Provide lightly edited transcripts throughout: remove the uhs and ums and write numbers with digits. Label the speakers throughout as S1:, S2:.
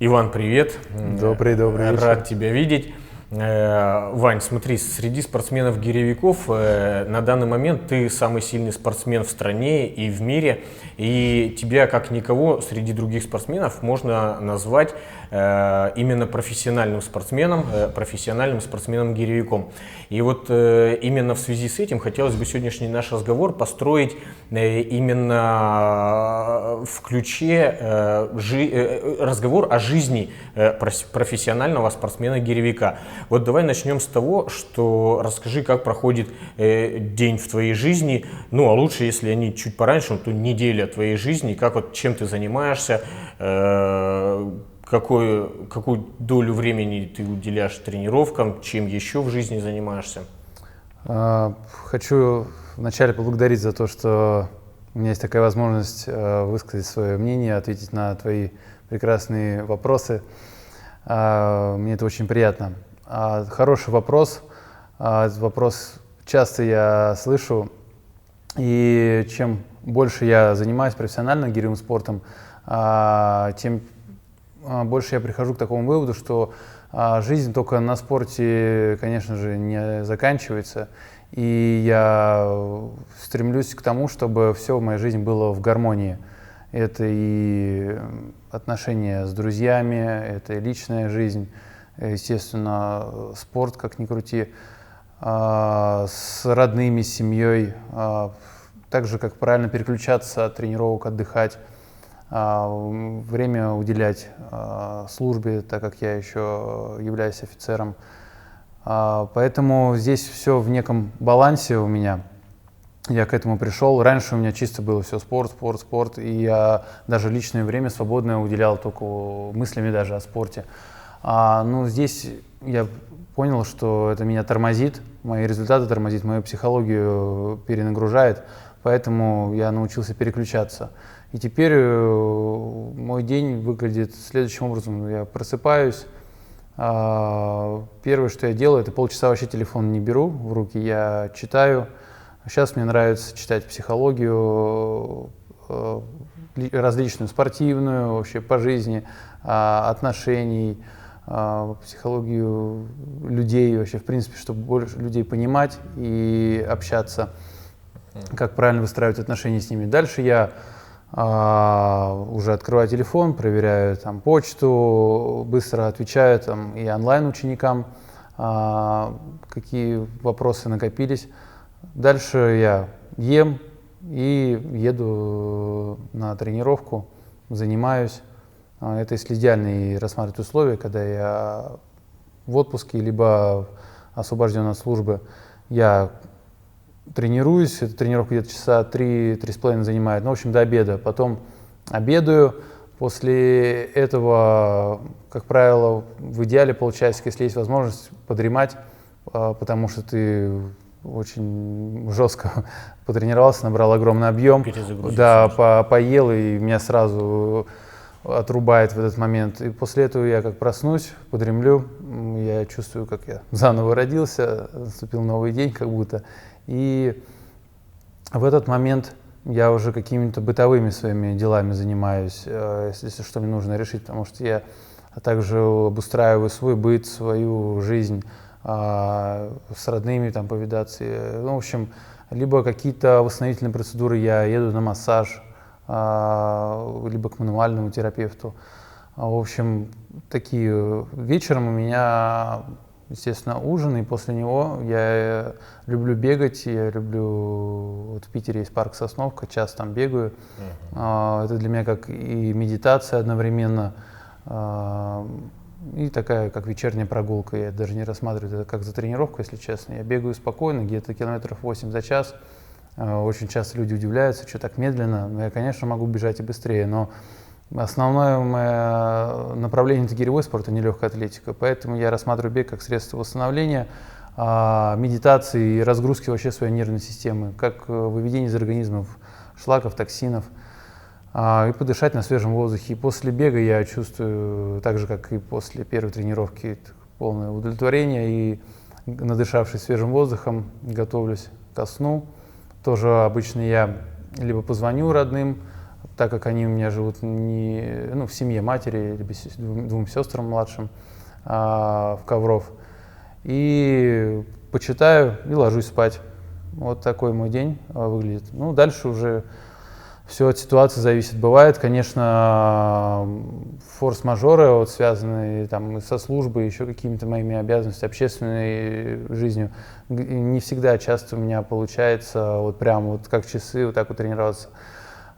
S1: Иван, привет.
S2: Добрый вечер.
S1: Рад тебя видеть. Вань, смотри, среди спортсменов-гиревиков на данный момент ты самый сильный спортсмен в стране и в мире, и тебя, как никого, среди других спортсменов можно назвать именно профессиональным спортсменом-гиревиком. И вот именно в связи с этим хотелось бы сегодняшний наш разговор построить именно в ключе разговор о жизни профессионального спортсмена-гиревика. Вот давай начнем с того, что расскажи, как проходит день в твоей жизни, ну а лучше, если они чуть пораньше, то неделя твоей жизни, как вот чем ты занимаешься, какую долю времени ты уделяешь тренировкам, чем еще в жизни занимаешься?
S2: Хочу вначале поблагодарить за то, что у меня есть такая возможность высказать свое мнение, ответить на твои прекрасные вопросы. Мне это очень приятно. Хороший вопрос. Этот вопрос часто я слышу. И чем больше я занимаюсь профессионально гиревым спортом, тем больше я прихожу к такому выводу, что жизнь только на спорте, конечно же, не заканчивается. И я стремлюсь к тому, чтобы все в моей жизни было в гармонии. Это и отношения с друзьями, это и личная жизнь, естественно, спорт, как ни крути, с родными, с семьей, также как правильно переключаться от тренировок, отдыхать, время уделять службе, так как я еще являюсь офицером. Поэтому здесь все в неком балансе у меня. Я к этому пришел. Раньше у меня чисто было все спорт, и я даже личное время свободное уделял только мыслями даже о спорте. Но здесь я понял, что это меня тормозит, мои результаты тормозит, мою психологию перенагружает, поэтому я научился переключаться. И теперь мой день выглядит следующим образом. Я просыпаюсь, первое, что я делаю, это полчаса вообще телефон не беру в руки, я читаю. Сейчас мне нравится читать психологию, различную, спортивную, вообще по жизни, отношений, психологию людей, вообще, в принципе, чтобы больше людей понимать и общаться, как правильно выстраивать отношения с ними. Дальше я уже открываю телефон, проверяю там почту, быстро отвечаю там и онлайн ученикам, какие вопросы накопились. Дальше я ем и еду на тренировку, занимаюсь. Это если идеальные рассматривать условия, когда я в отпуске, либо освобожден от службы. Я тренируюсь, эта тренировка где-то часа 3-3,5 занимает, ну, в общем, до обеда. Потом обедаю, после этого, как правило, в идеале полчасика, если есть возможность, подремать, потому что ты очень жестко потренировался, набрал огромный объем, да, поел, и меня сразу отрубает в этот момент. И после этого я как проснусь, подремлю, я чувствую, как я заново родился, наступил новый день как будто. И в этот момент я уже какими-то бытовыми своими делами занимаюсь, если что мне нужно решить, потому что я также обустраиваю свой быт, свою жизнь, с родными там повидаться. Ну, в общем, либо какие-то восстановительные процедуры, я еду на массаж, либо к мануальному терапевту. В общем, такие. Вечером у меня, естественно, ужин, и после него я люблю бегать, я люблю, вот в Питере есть парк Сосновка, час там бегаю. Это для меня как и медитация одновременно, и такая, как вечерняя прогулка. Я даже не рассматриваю это как за тренировку, если честно. Я бегаю спокойно, где-то километров 8 за час. Очень часто люди удивляются, что так медленно. Но я, конечно, могу бежать и быстрее, но основное мое направление – это гиревой спорт, а не легкая атлетика. Поэтому я рассматриваю бег как средство восстановления, медитации и разгрузки вообще своей нервной системы, как выведение из организма шлаков, токсинов, и подышать на свежем воздухе. И после бега я чувствую, так же, как и после первой тренировки, полное удовлетворение. И, надышавшись свежим воздухом, готовлюсь ко сну. Тоже обычно я либо позвоню родным, так как они у меня живут в семье матери, либо двум сестрам младшим, в Ковров. И почитаю и ложусь спать. Вот такой мой день выглядит. Ну, дальше уже все от ситуации зависит. Бывает, конечно, форс-мажоры, вот, связанные там, со службой, еще какими-то моими обязанностями, общественной жизнью. Не всегда, часто у меня получается вот прям вот как часы вот так вот тренироваться,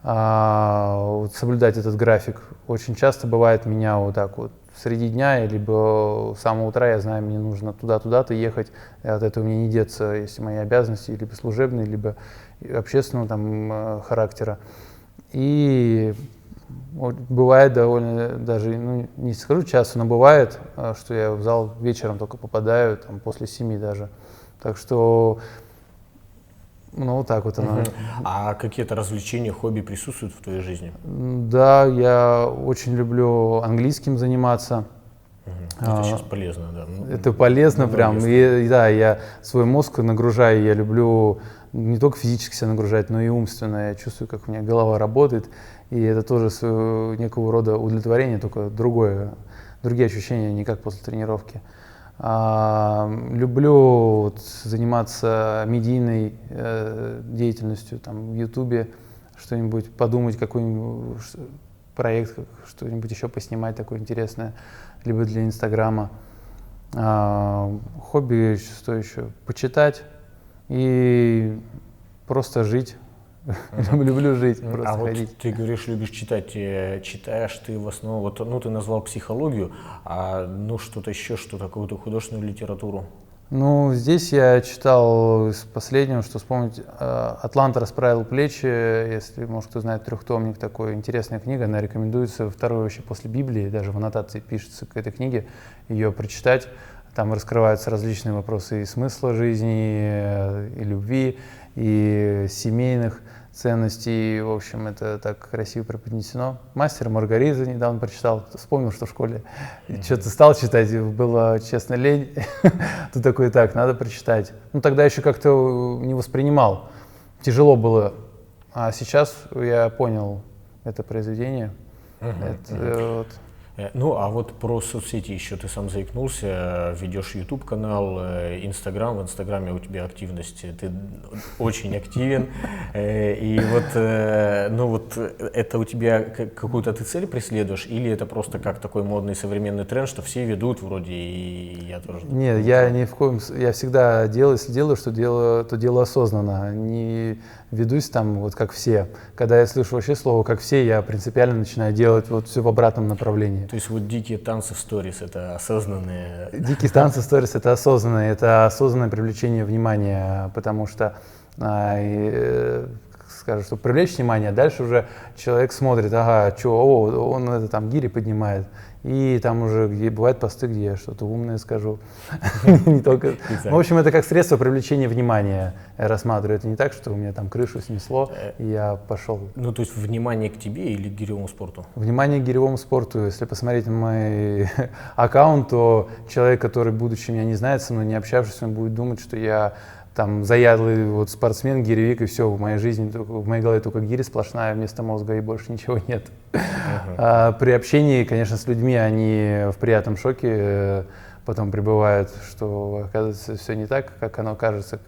S2: вот, соблюдать этот график. Очень часто бывает меня вот так вот среди дня, либо с самого утра я знаю, мне нужно туда-туда-то ехать, и от этого мне не деться, если мои обязанности либо служебные, либо общественного там характера. И вот, бывает довольно, даже, ну, не скажу часто, но бывает, что я в зал вечером только попадаю, там, после 7 даже. Так что, ну, вот так вот оно.
S1: А какие-то развлечения, хобби присутствуют в твоей жизни?
S2: Да, я очень люблю английским заниматься.
S1: Это сейчас полезно, да.
S2: Это полезно прям. И, да, я свой мозг нагружаю, я люблю не только физически себя нагружать, но и умственно. Я чувствую, как у меня голова работает, и это тоже некого рода удовлетворение, только другие ощущения, не как после тренировки. Люблю вот заниматься медийной деятельностью, там, в Ютубе, что-нибудь подумать, какой-нибудь проект, что-нибудь еще поснимать такое интересное, либо для Инстаграма. Хобби, что еще? Почитать и просто жить. Люблю жить, просто ходить.
S1: Вот ты говоришь, любишь читать. Читаешь ты в основном, вот, ну, ты назвал психологию, ну, что-то еще, что-то, какую-то художественную литературу?
S2: Ну, здесь я читал из последнего, что вспомнить, «Атлант расправил плечи», если, может, кто знает, трехтомник, такой, интересная книга, она рекомендуется, второй вообще после Библии, даже в аннотации пишется к этой книге, ее прочитать. Там раскрываются различные вопросы и смысла жизни, и любви, и семейных ценностей. В общем, это так красиво преподнесено. «Мастер и Маргарита» недавно прочитал. Вспомнил, что в школе что-то стал читать, было, честно, лень. Тут такой, так, надо прочитать. Ну, тогда еще как-то не воспринимал. Тяжело было. А сейчас я понял это произведение. Вот.
S1: Ну, а вот про соцсети еще ты сам заикнулся, ведешь YouTube-канал, Instagram, в Инстаграме у тебя активность, ты очень активен, и вот, ну вот, это у тебя какую-то ты цель преследуешь, или это просто как такой модный современный тренд, что все ведут вроде, и я тоже?
S2: Нет, я ни в коем случае, я всегда делаю, если делаю, что делаю, то делаю осознанно, не ведусь там вот как все. Когда я слышу вообще слово «как все», я принципиально начинаю делать вот все в обратном направлении.
S1: То есть вот дикие танцы в сторис — это осознанные?
S2: Дикие танцы в сторис — это осознанное привлечение внимания, потому что, скажу, чтобы привлечь внимание, дальше уже человек смотрит, ага, что, он это там гири поднимает, и там уже бывают посты, где я что-то умное скажу. Не только. В общем, это как средство привлечения внимания. Я рассматриваю. Это не так, что у меня там крышу снесло, и я пошел. Ну,
S1: то есть внимание к тебе или к гиревому спорту?
S2: Внимание к гиревому спорту. Если посмотреть на мой аккаунт, то человек, который, будучи меня не знает, со мной не общавшись, он будет думать, что я там заядлый вот спортсмен, гиревик, и все, в моей жизни, в моей голове только гири сплошная вместо мозга, и больше ничего нет. При общении, конечно, с людьми они в приятном шоке потом пребывают, что, оказывается, все не так, как оно кажется.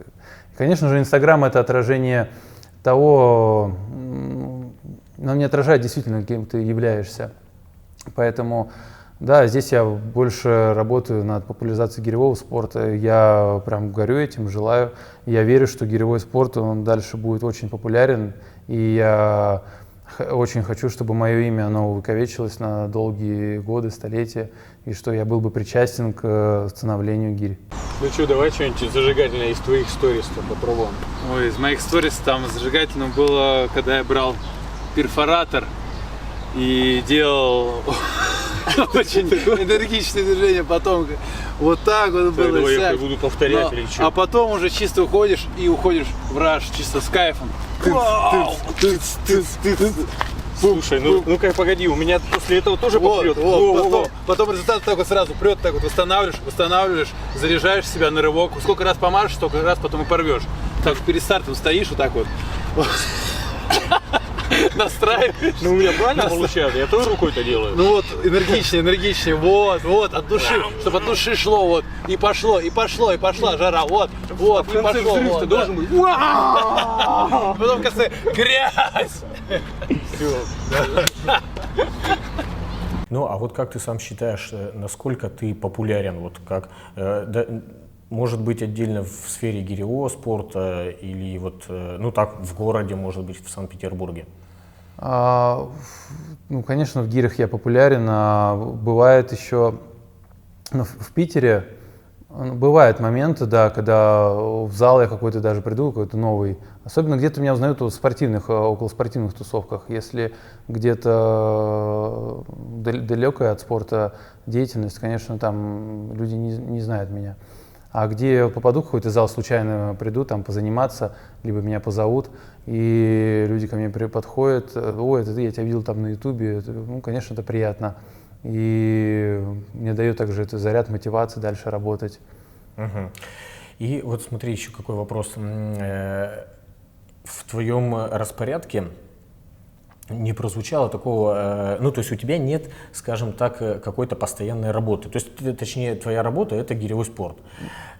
S2: Конечно же, Инстаграм — это отражение того, но не отражает действительно, кем ты являешься. Поэтому, да, здесь я больше работаю над популяризацией гиревого спорта. Я прям горю этим, желаю. Я верю, что гиревой спорт, он дальше будет очень популярен. И я очень хочу, чтобы мое имя, оно увековечилось на долгие годы, столетия. И что я был бы причастен к становлению гири.
S3: Ну что, давай что-нибудь зажигательное из твоих сторис-то попробуем.
S4: Ой, из моих сторис там зажигательным было, когда я брал перфоратор и делал очень энергичные движения, потом вот так вот было.
S3: Давай я буду повторять или что?
S4: А потом уже чисто уходишь и уходишь в раш, чисто с кайфом.
S3: Слушай, ну-ка погоди, у меня после этого тоже попрет.
S4: Потом результат так вот сразу прет, так вот восстанавливаешь, заряжаешь себя на рывок. Сколько раз помажешь, столько раз потом и порвешь. Так перед стартом стоишь вот так вот. настраиваешь.
S3: Ну, у меня правильно получается? Я той рукой-то делаю.
S4: Ну вот, энергичнее, вот, от души, чтобы от души шло, вот, и пошло, и пошла жара, вот, и пошло, вот, да.
S3: должен быть.
S4: Потом в конце грязь.
S1: Ну, а вот как ты сам считаешь, насколько ты популярен, вот как, может быть, отдельно в сфере гиревого спорта или вот, ну так, в городе, может быть, в Санкт-Петербурге?
S2: Ну, конечно, в гирях я популярен, а бывает еще, ну, в Питере бывают моменты, да, когда в зал я какой-то даже приду, какой-то новый. Особенно где-то меня узнают в спортивных, около спортивных тусовках. Если где-то далекая от спорта деятельность, конечно, там люди не знают меня. А где попаду в какой-то зал, случайно приду там позаниматься, либо меня позовут, и люди ко мне подходят: ой, это ты, я тебя видел там на ютубе, ну, конечно, это приятно. И мне дает также это заряд мотивации дальше работать.
S1: Угу. И вот смотри, еще какой вопрос. В твоем распорядке не прозвучало такого, ну, то есть у тебя нет, скажем так, какой-то постоянной работы. То есть, точнее, твоя работа — это гиревой спорт.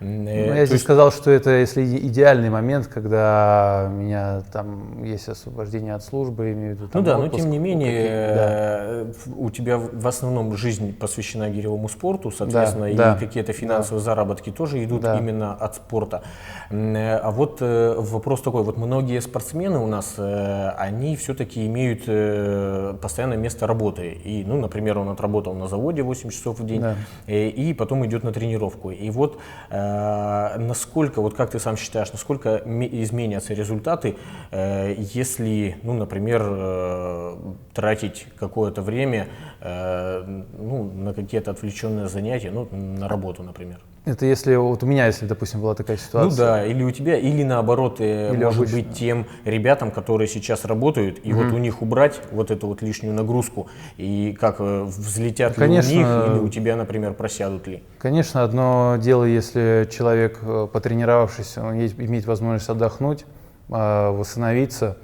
S2: Ну, я здесь сказал, что это если идеальный момент, когда у меня там есть освобождение от службы, имею в виду.
S1: Ну да, но
S2: отпуск,
S1: тем не менее, у тебя в основном жизнь посвящена гиревому спорту, соответственно, и какие-то финансовые заработки тоже идут именно от спорта. А вот вопрос такой, вот многие спортсмены у нас, они все-таки имеют постоянное место работы. И, ну, например, он отработал на заводе 8 часов в день, и потом идет на тренировку. И вот насколько, вот как ты сам считаешь, насколько изменятся результаты, если, ну, например, тратить какое-то время, ну, на какие-то отвлеченные занятия, ну, на работу, например?
S2: Это если вот у меня, если, допустим, была такая ситуация.
S1: Ну да, или у тебя, или наоборот, может быть, тем ребятам, которые сейчас работают, и вот у них убрать вот эту вот лишнюю нагрузку, и как взлетят ли у них, или у тебя, например, просядут ли?
S2: Конечно, одно дело, если человек, потренировавшись, он имеет возможность отдохнуть, восстановиться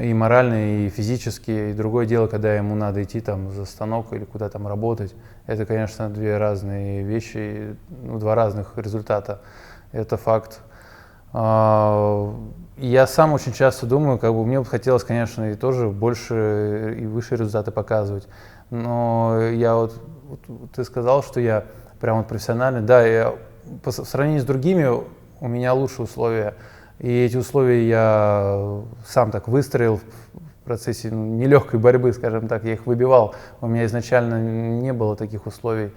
S2: и морально, и физически, и другое дело, когда ему надо идти там за станок или куда там работать. Это, конечно, две разные вещи, ну, два разных результата. Это факт. Я сам очень часто думаю, как бы мне бы хотелось, конечно, и тоже больше и выше результаты показывать. Но я вот ты сказал, что я прям вот профессиональный. Да, я в сравнении с другими у меня лучшие условия. И эти условия я сам так выстроил в процессе нелегкой борьбы, скажем так, я их выбивал. У меня изначально не было таких условий.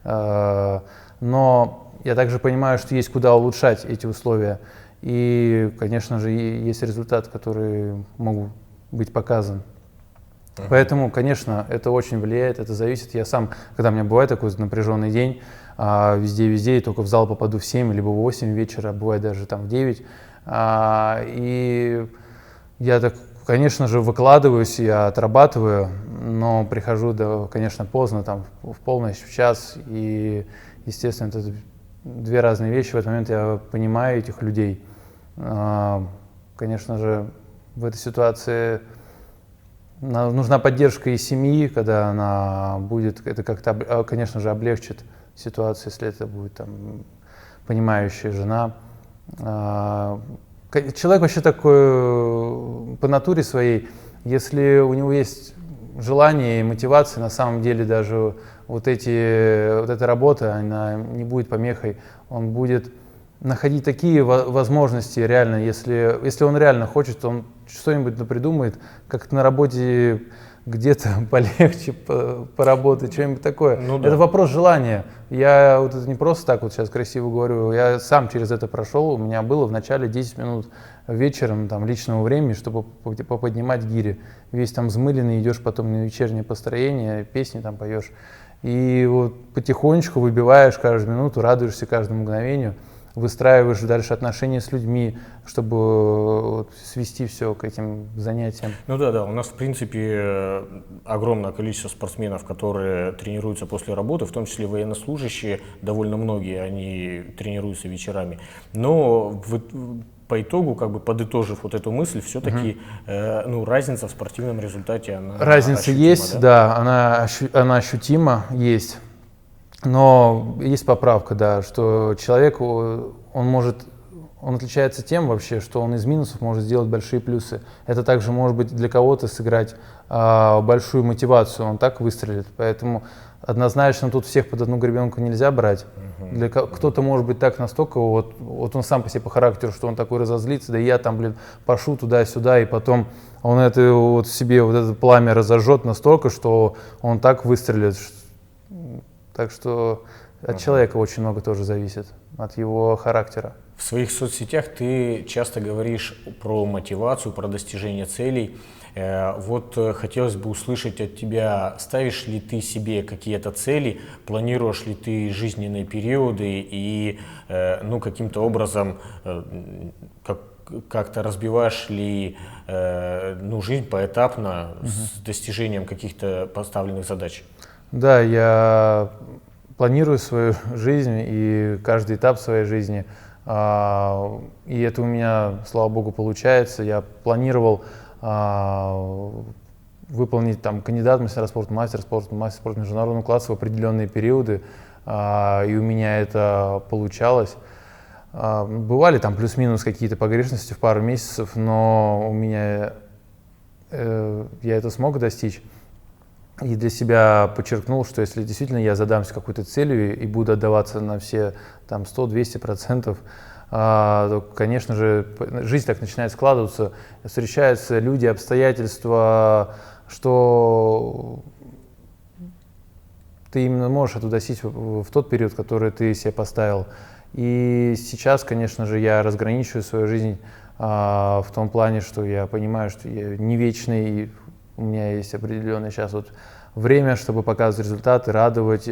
S2: Но я также понимаю, что есть куда улучшать эти условия. И, конечно же, есть результат, который могут быть показан. Поэтому, конечно, это очень влияет, это зависит. Я сам, когда у меня бывает такой напряженный день, везде, и только в зал попаду в 7 либо в 8 вечера, бывает даже там в 9. И я так, конечно же, выкладываюсь, я отрабатываю, но прихожу, конечно, поздно, там, в полночь, в час. И, естественно, это две разные вещи. В этот момент я понимаю этих людей. Конечно же, в этой ситуации нужна поддержка и семьи, когда она будет, это как-то, конечно же, облегчит ситуацию, если это будет там понимающая жена. Человек вообще такой по натуре своей, если у него есть желание и мотивация, на самом деле даже вот эта работа, она не будет помехой, он будет находить такие возможности реально, если он реально хочет, он что-нибудь придумает, как на работе где-то полегче поработать, что-нибудь такое. Ну, да. Это вопрос желания. Я вот это не просто так вот сейчас красиво говорю, я сам через это прошел, у меня было в начале 10 минут вечером там, личного времени, чтобы поподнимать гири. Весь там взмыленный, идешь потом на вечернее построение, песни там поешь. И вот потихонечку выбиваешь каждую минуту, радуешься каждому мгновению, выстраиваешь дальше отношения с людьми, чтобы вот свести все к этим занятиям.
S1: Ну да, у нас в принципе огромное количество спортсменов, которые тренируются после работы, в том числе военнослужащие, довольно многие, они тренируются вечерами. Но по итогу, как бы подытожив вот эту мысль, все-таки ну, разница в спортивном результате, она
S2: Разница
S1: ощутима,
S2: есть, да, она ощутима, есть. Но есть поправка, да, что человек, он отличается тем вообще, что он из минусов может сделать большие плюсы. Это также может быть для кого-то сыграть большую мотивацию, он так выстрелит. Поэтому однозначно тут всех под одну гребенку нельзя брать. Кто-то может быть так настолько, вот он сам по себе по характеру, что он такой разозлится, да и я там, блин, пошу туда-сюда, и потом он это вот в себе, вот это пламя разожжет настолько, что он так выстрелит. Так что от человека очень много тоже зависит, от его характера.
S1: В своих соцсетях ты часто говоришь про мотивацию, про достижение целей. Вот хотелось бы услышать от тебя, ставишь ли ты себе какие-то цели, планируешь ли ты жизненные периоды и ну, каким-то образом как-то разбиваешь ли ну, жизнь поэтапно с достижением каких-то поставленных задач?
S2: Да, я планирую свою жизнь и каждый этап своей жизни. И это у меня, слава богу, получается. Я планировал выполнить там кандидат в мастера спорта, мастер спорта международного класса в определенные периоды, и у меня это получалось. Бывали там плюс-минус какие-то погрешности в пару месяцев, но у меня я это смог достичь. И для себя подчеркнул, что если действительно я задамся какой-то целью и буду отдаваться на все там 100-200%, то, конечно же, жизнь так начинает складываться, встречаются люди, обстоятельства, что ты именно можешь это достичь в тот период, который ты себе поставил. И сейчас, конечно же, я разграничиваю свою жизнь в том плане, что я понимаю, что я не вечный, и у меня есть определенное сейчас вот время, чтобы показывать результаты, радовать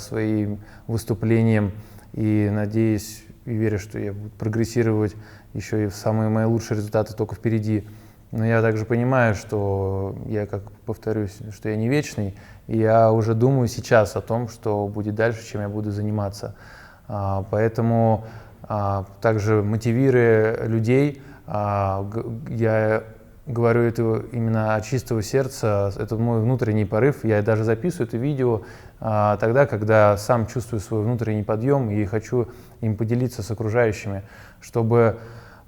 S2: своим выступлением. И надеюсь и верю, что я буду прогрессировать еще и в самые мои лучшие результаты только впереди. Но я также понимаю, что я, как повторюсь, что я не вечный, и я уже думаю сейчас о том, что будет дальше, чем я буду заниматься. Поэтому также мотивируя людей, я говорю это именно от чистого сердца, это мой внутренний порыв. Я даже записываю это видео тогда, когда сам чувствую свой внутренний подъем и хочу им поделиться с окружающими, чтобы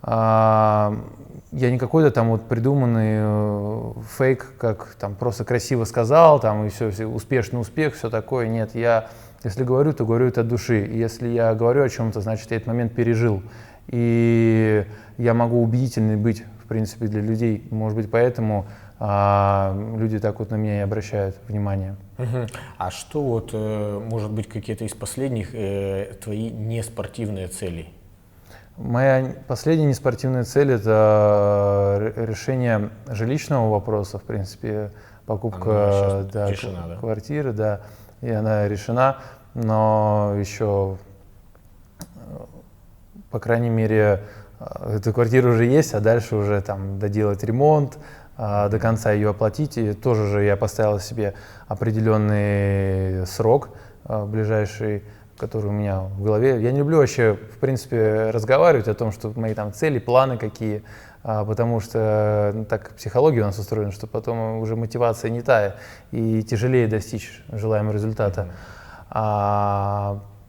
S2: я не какой-то там вот придуманный фейк, как там просто красиво сказал, там и все успешный успех, все такое. Нет, я если говорю, то говорю это от души. И если я говорю о чем-то, значит, я этот момент пережил. И я могу убедительный быть, в принципе, для людей. Может быть, поэтому люди так вот на меня и обращают внимание.
S1: А что вот, может быть, какие-то из последних твои неспортивные цели?
S2: Моя последняя неспортивная цель – это решение жилищного вопроса, в принципе, покупка
S1: решена,
S2: квартиры, да, и она решена, но еще, по крайней мере, эта квартира уже есть, а дальше уже там доделать ремонт, до конца ее оплатить, и тоже же я поставил себе определенный срок ближайший, который у меня в голове. Я не люблю вообще, в принципе, разговаривать о том, что мои там цели, планы какие, потому что так психология у нас устроена, что потом уже мотивация не та, и тяжелее достичь желаемого результата.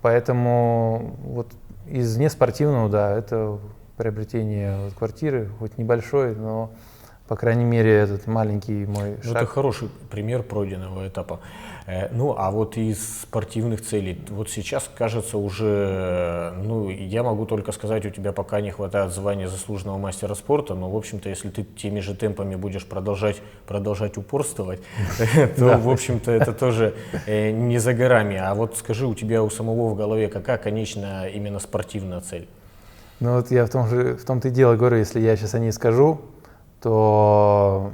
S2: Поэтому вот из неспортивного, да, это приобретение квартиры, хоть небольшой, но, по крайней мере, этот маленький мой шаг.
S1: Это хороший пример пройденного этапа. Ну, а вот из спортивных целей, вот сейчас, кажется, уже, ну, я могу только сказать, у тебя пока не хватает звания заслуженного мастера спорта, но, в общем-то, если ты теми же темпами будешь продолжать упорствовать, то, в общем-то, это тоже не за горами. А вот скажи, у тебя у самого в голове какая конечная именно спортивная цель?
S2: Ну, вот я в том-то и дело говорю, если я сейчас о ней скажу, то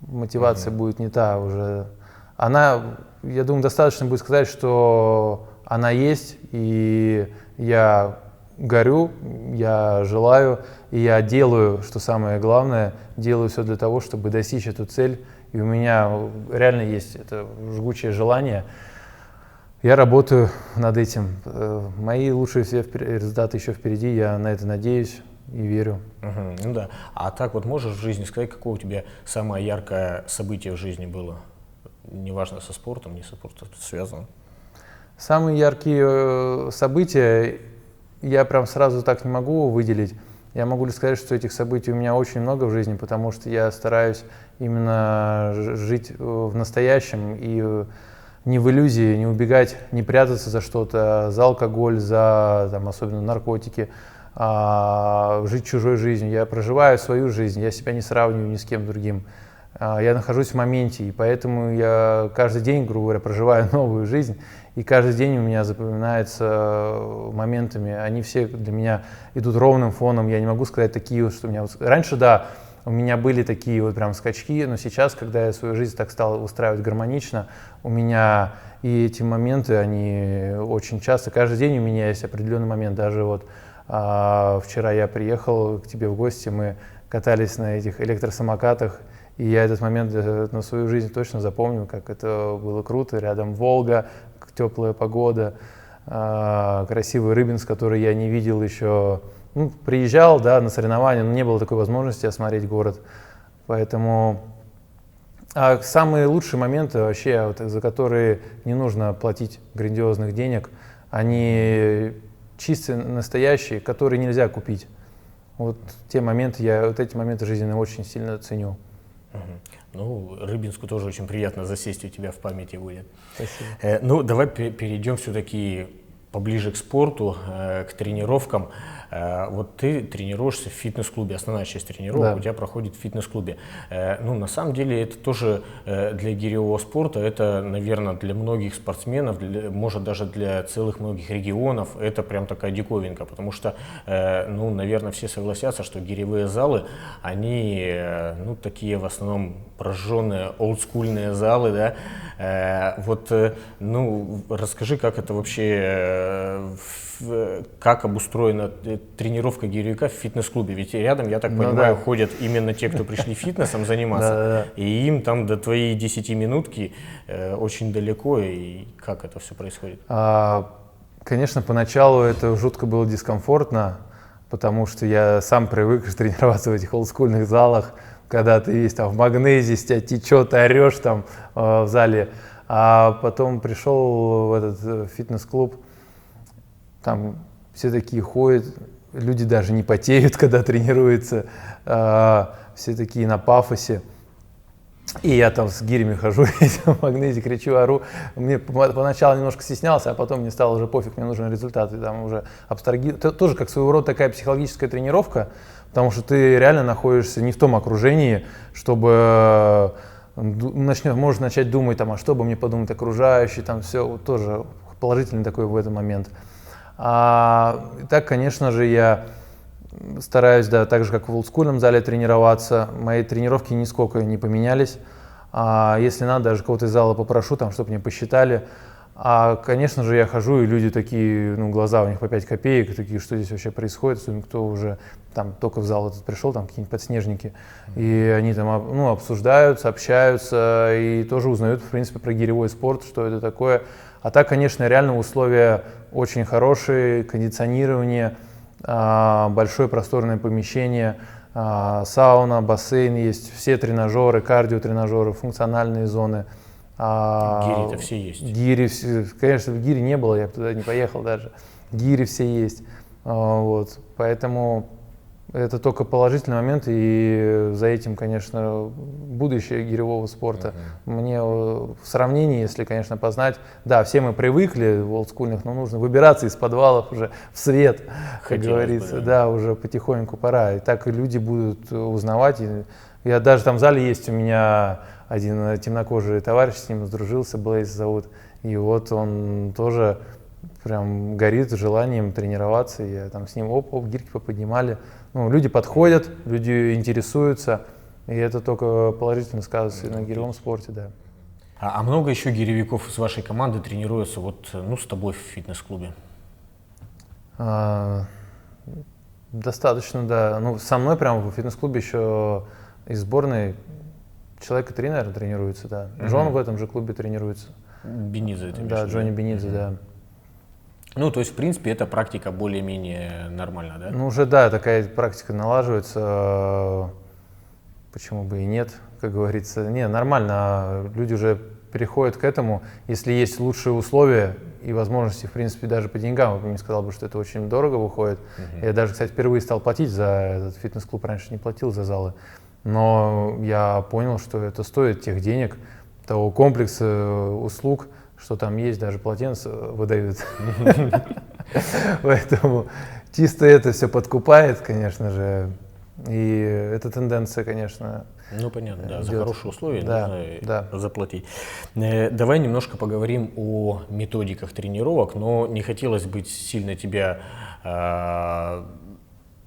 S2: мотивация будет не та уже. Она, я думаю, достаточно будет сказать, что она есть, и я горю, я желаю, и я делаю, что самое главное, делаю все для того, чтобы достичь эту цель. И у меня реально есть это жгучее желание. Я работаю над этим. Мои лучшие все результаты еще впереди, я на это надеюсь. и верю.
S1: Ну да. А так вот можешь в жизни сказать, какое у тебя самое яркое событие в жизни было? Неважно, со спортом, не со спортом связано.
S2: Самые яркие события я прям сразу так не могу выделить. Я могу лишь сказать, что этих событий у меня очень много в жизни, потому что я стараюсь именно жить в настоящем и не в иллюзии, не убегать, не прятаться за что-то, за алкоголь, за там, особенно наркотики, жить чужой жизнью. Я проживаю свою жизнь, я себя не сравниваю ни с кем другим. Я нахожусь в моменте, и поэтому я каждый день, грубо говоря, проживаю новую жизнь, и каждый день у меня запоминается моментами. Они все для меня идут ровным фоном. Я не могу сказать такие, что у меня... Раньше, да, у меня были такие вот прям скачки, но сейчас, когда я свою жизнь так стал устраивать гармонично, у меня и эти моменты, они очень часто, каждый день у меня есть определенный момент. Даже вот вчера я приехал к тебе в гости, мы катались на этих электросамокатах, и я этот момент на свою жизнь точно запомнил, как это было круто. Рядом Волга, теплая погода, красивый Рыбинск, который я не видел еще. Ну, приезжал, да, на соревнования, но не было такой возможности осмотреть город. Поэтому самые лучшие моменты вообще, вот, за которые не нужно платить грандиозных денег, они чисто настоящие, которые нельзя купить. Вот те моменты, вот эти моменты жизненные очень сильно ценю.
S1: Ну, Рыбинску тоже очень приятно засесть у тебя в памяти будет.
S2: Спасибо.
S1: Ну, давай перейдем все-таки поближе к спорту, к тренировкам. Вот ты тренируешься в фитнес-клубе, основная часть тренировок у тебя проходит в фитнес-клубе. Ну, на самом деле, это тоже для гиревого спорта, это, наверное, для многих спортсменов, может даже для целых многих регионов, это прям такая диковинка, потому что, ну, наверное, все согласятся, что гиревые залы, они, ну, такие в основном прожженные, олдскульные залы, да. Вот, ну, расскажи, как это вообще, как обустроена тренировка гиревика в фитнес-клубе? Ведь рядом, я так понимаю, ходят именно те, кто пришли фитнесом заниматься, и им там до твоей 10-минутки очень далеко, и как это все происходит?
S2: Конечно, поначалу это жутко было дискомфортно, потому что я сам привык тренироваться в этих олдскульных залах, когда ты весь там в магнезии, с тебя течет, ты орешь там в зале. А потом пришел в этот фитнес-клуб, там все такие ходят, люди даже не потеют, когда тренируются, все такие на пафосе. И я там с гирями хожу, в магнезе кричу, ору. Мне поначалу немножко стеснялся, а потом мне стало уже пофиг, мне нужен результат. И там уже абстрагировать. Тоже как своего рода такая психологическая тренировка, потому что ты реально находишься не в том окружении, чтобы можешь начать думать, там, а что бы мне подумать окружающие, там все вот тоже положительный такой в этот момент. Так, конечно же, я стараюсь, да, так же, как в олдскульном зале тренироваться. Мои тренировки нисколько не поменялись. Если надо, даже кого-то из зала попрошу, там, чтобы мне посчитали. Конечно же, я хожу, и люди такие, ну, глаза у них по 5 копеек, такие, что здесь вообще происходит, особенно кто уже там только в зал этот пришел, там какие-нибудь подснежники. И они там, ну, обсуждаются, общаются и тоже узнают, в принципе, про гиревой спорт, что это такое. А так, конечно, реально условия очень хорошие, кондиционирование, большое просторное помещение, сауна, бассейн есть, все тренажеры, кардиотренажеры, функциональные зоны.
S1: Гири-то все есть.
S2: Гири, конечно, в гире не было, я бы туда не поехал даже. Гири все есть. Вот. Поэтому это только положительный момент, и за этим, конечно, будущее гиревого спорта. Мне в сравнении, если, конечно, познать, да, все мы привыкли в олдскульных, но нужно выбираться из подвалов уже в свет, как говорится.
S1: Бы,
S2: да, уже потихоньку пора. И так и люди будут узнавать. И я даже там в зале есть у меня один темнокожий товарищ, с ним сдружился, Блейз зовут. И вот он тоже прям горит желанием тренироваться. И я там с ним оп, гирьки поподнимали. Ну, люди подходят, люди интересуются, и это только положительно сказывается на гиревом спорте, да.
S1: А много еще гиревиков из вашей команды тренируются вот, ну, с тобой в фитнес-клубе?
S2: Достаточно, да. Ну, со мной прямо в фитнес-клубе еще из сборной человека 3, наверное, тренируется, да. Джон в этом же клубе тренируется.
S1: Бенидзе, это
S2: да, Джонни Бенидзе, да.
S1: Ну, то есть, в принципе, эта практика более-менее нормальна, да?
S2: Ну, уже, да, такая практика налаживается, почему бы и нет, как говорится. Не, нормально, люди уже переходят к этому, если есть лучшие условия и возможности, в принципе, даже по деньгам. Я не сказал бы, что это очень дорого выходит. Я даже, кстати, впервые стал платить за этот фитнес-клуб, раньше не платил за залы. Но я понял, что это стоит тех денег, того комплекса услуг, что там есть, даже полотенца выдают. Поэтому чисто это все подкупает, конечно же. И эта тенденция, конечно,
S1: Ну, понятно, да, за
S2: идет.
S1: хорошие условия
S2: Да,
S1: нужно
S2: да.
S1: заплатить. Давай немножко поговорим о методиках тренировок, но не хотелось бы сильно тебя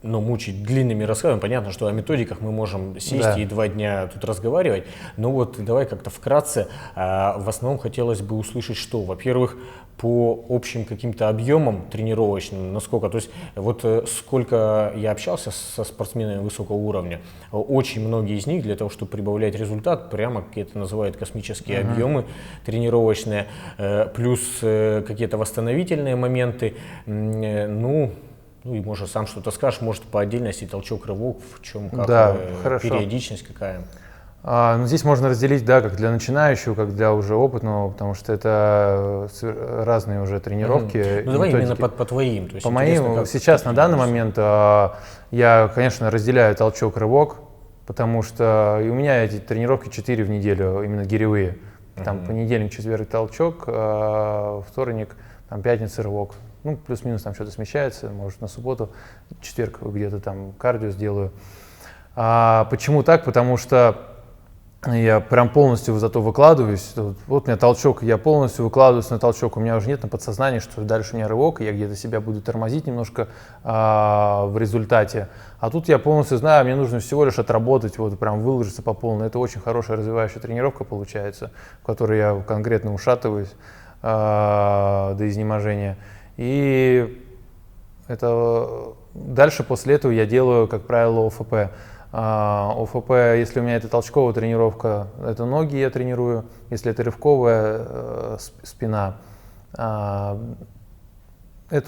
S1: мучить длинными рассказами. Понятно, что о методиках мы можем сесть
S2: Да.
S1: и 2 дня тут разговаривать, но вот давай как-то вкратце. В основном хотелось бы услышать, что, во-первых, по общим каким-то объемам тренировочным, насколько, то есть вот сколько я общался со спортсменами высокого уровня, очень многие из них для того, чтобы прибавлять результат, прямо какие-то называют космические объемы тренировочные, плюс какие-то восстановительные моменты, ну и может сам что-то скажешь, может по отдельности толчок, рывок, в чем, как,
S2: Да, хорошо.
S1: периодичность какая.
S2: Ну, здесь можно разделить, да, как для начинающего, как для уже опытного, потому что это разные уже тренировки.
S1: Ну давай
S2: методики.
S1: именно по твоим. То есть
S2: По
S1: интересно,
S2: моим,
S1: как
S2: сейчас
S1: ты
S2: на данный
S1: тренируешься.
S2: момент я, конечно, разделяю толчок-рывок, потому что и у меня эти тренировки 4 в неделю, именно гиревые. Там понедельник, четверг толчок, вторник, там, пятница рывок. Ну, плюс-минус там что-то смещается, может на субботу, четверг где-то там кардио сделаю. Почему так? Потому что я прям полностью зато выкладываюсь. Вот у меня толчок, я полностью выкладываюсь на толчок. У меня уже нет на подсознании, что дальше у меня рывок, и я где-то себя буду тормозить немножко в результате. А тут я полностью знаю, мне нужно всего лишь отработать, вот прям выложиться по полной. Это очень хорошая развивающая тренировка получается, в которой я конкретно ушатываюсь до изнеможения. И это дальше после этого я делаю, как правило, ОФП. ОФП, если у меня это толчковая тренировка, это ноги я тренирую, если это рывковая, спина. Это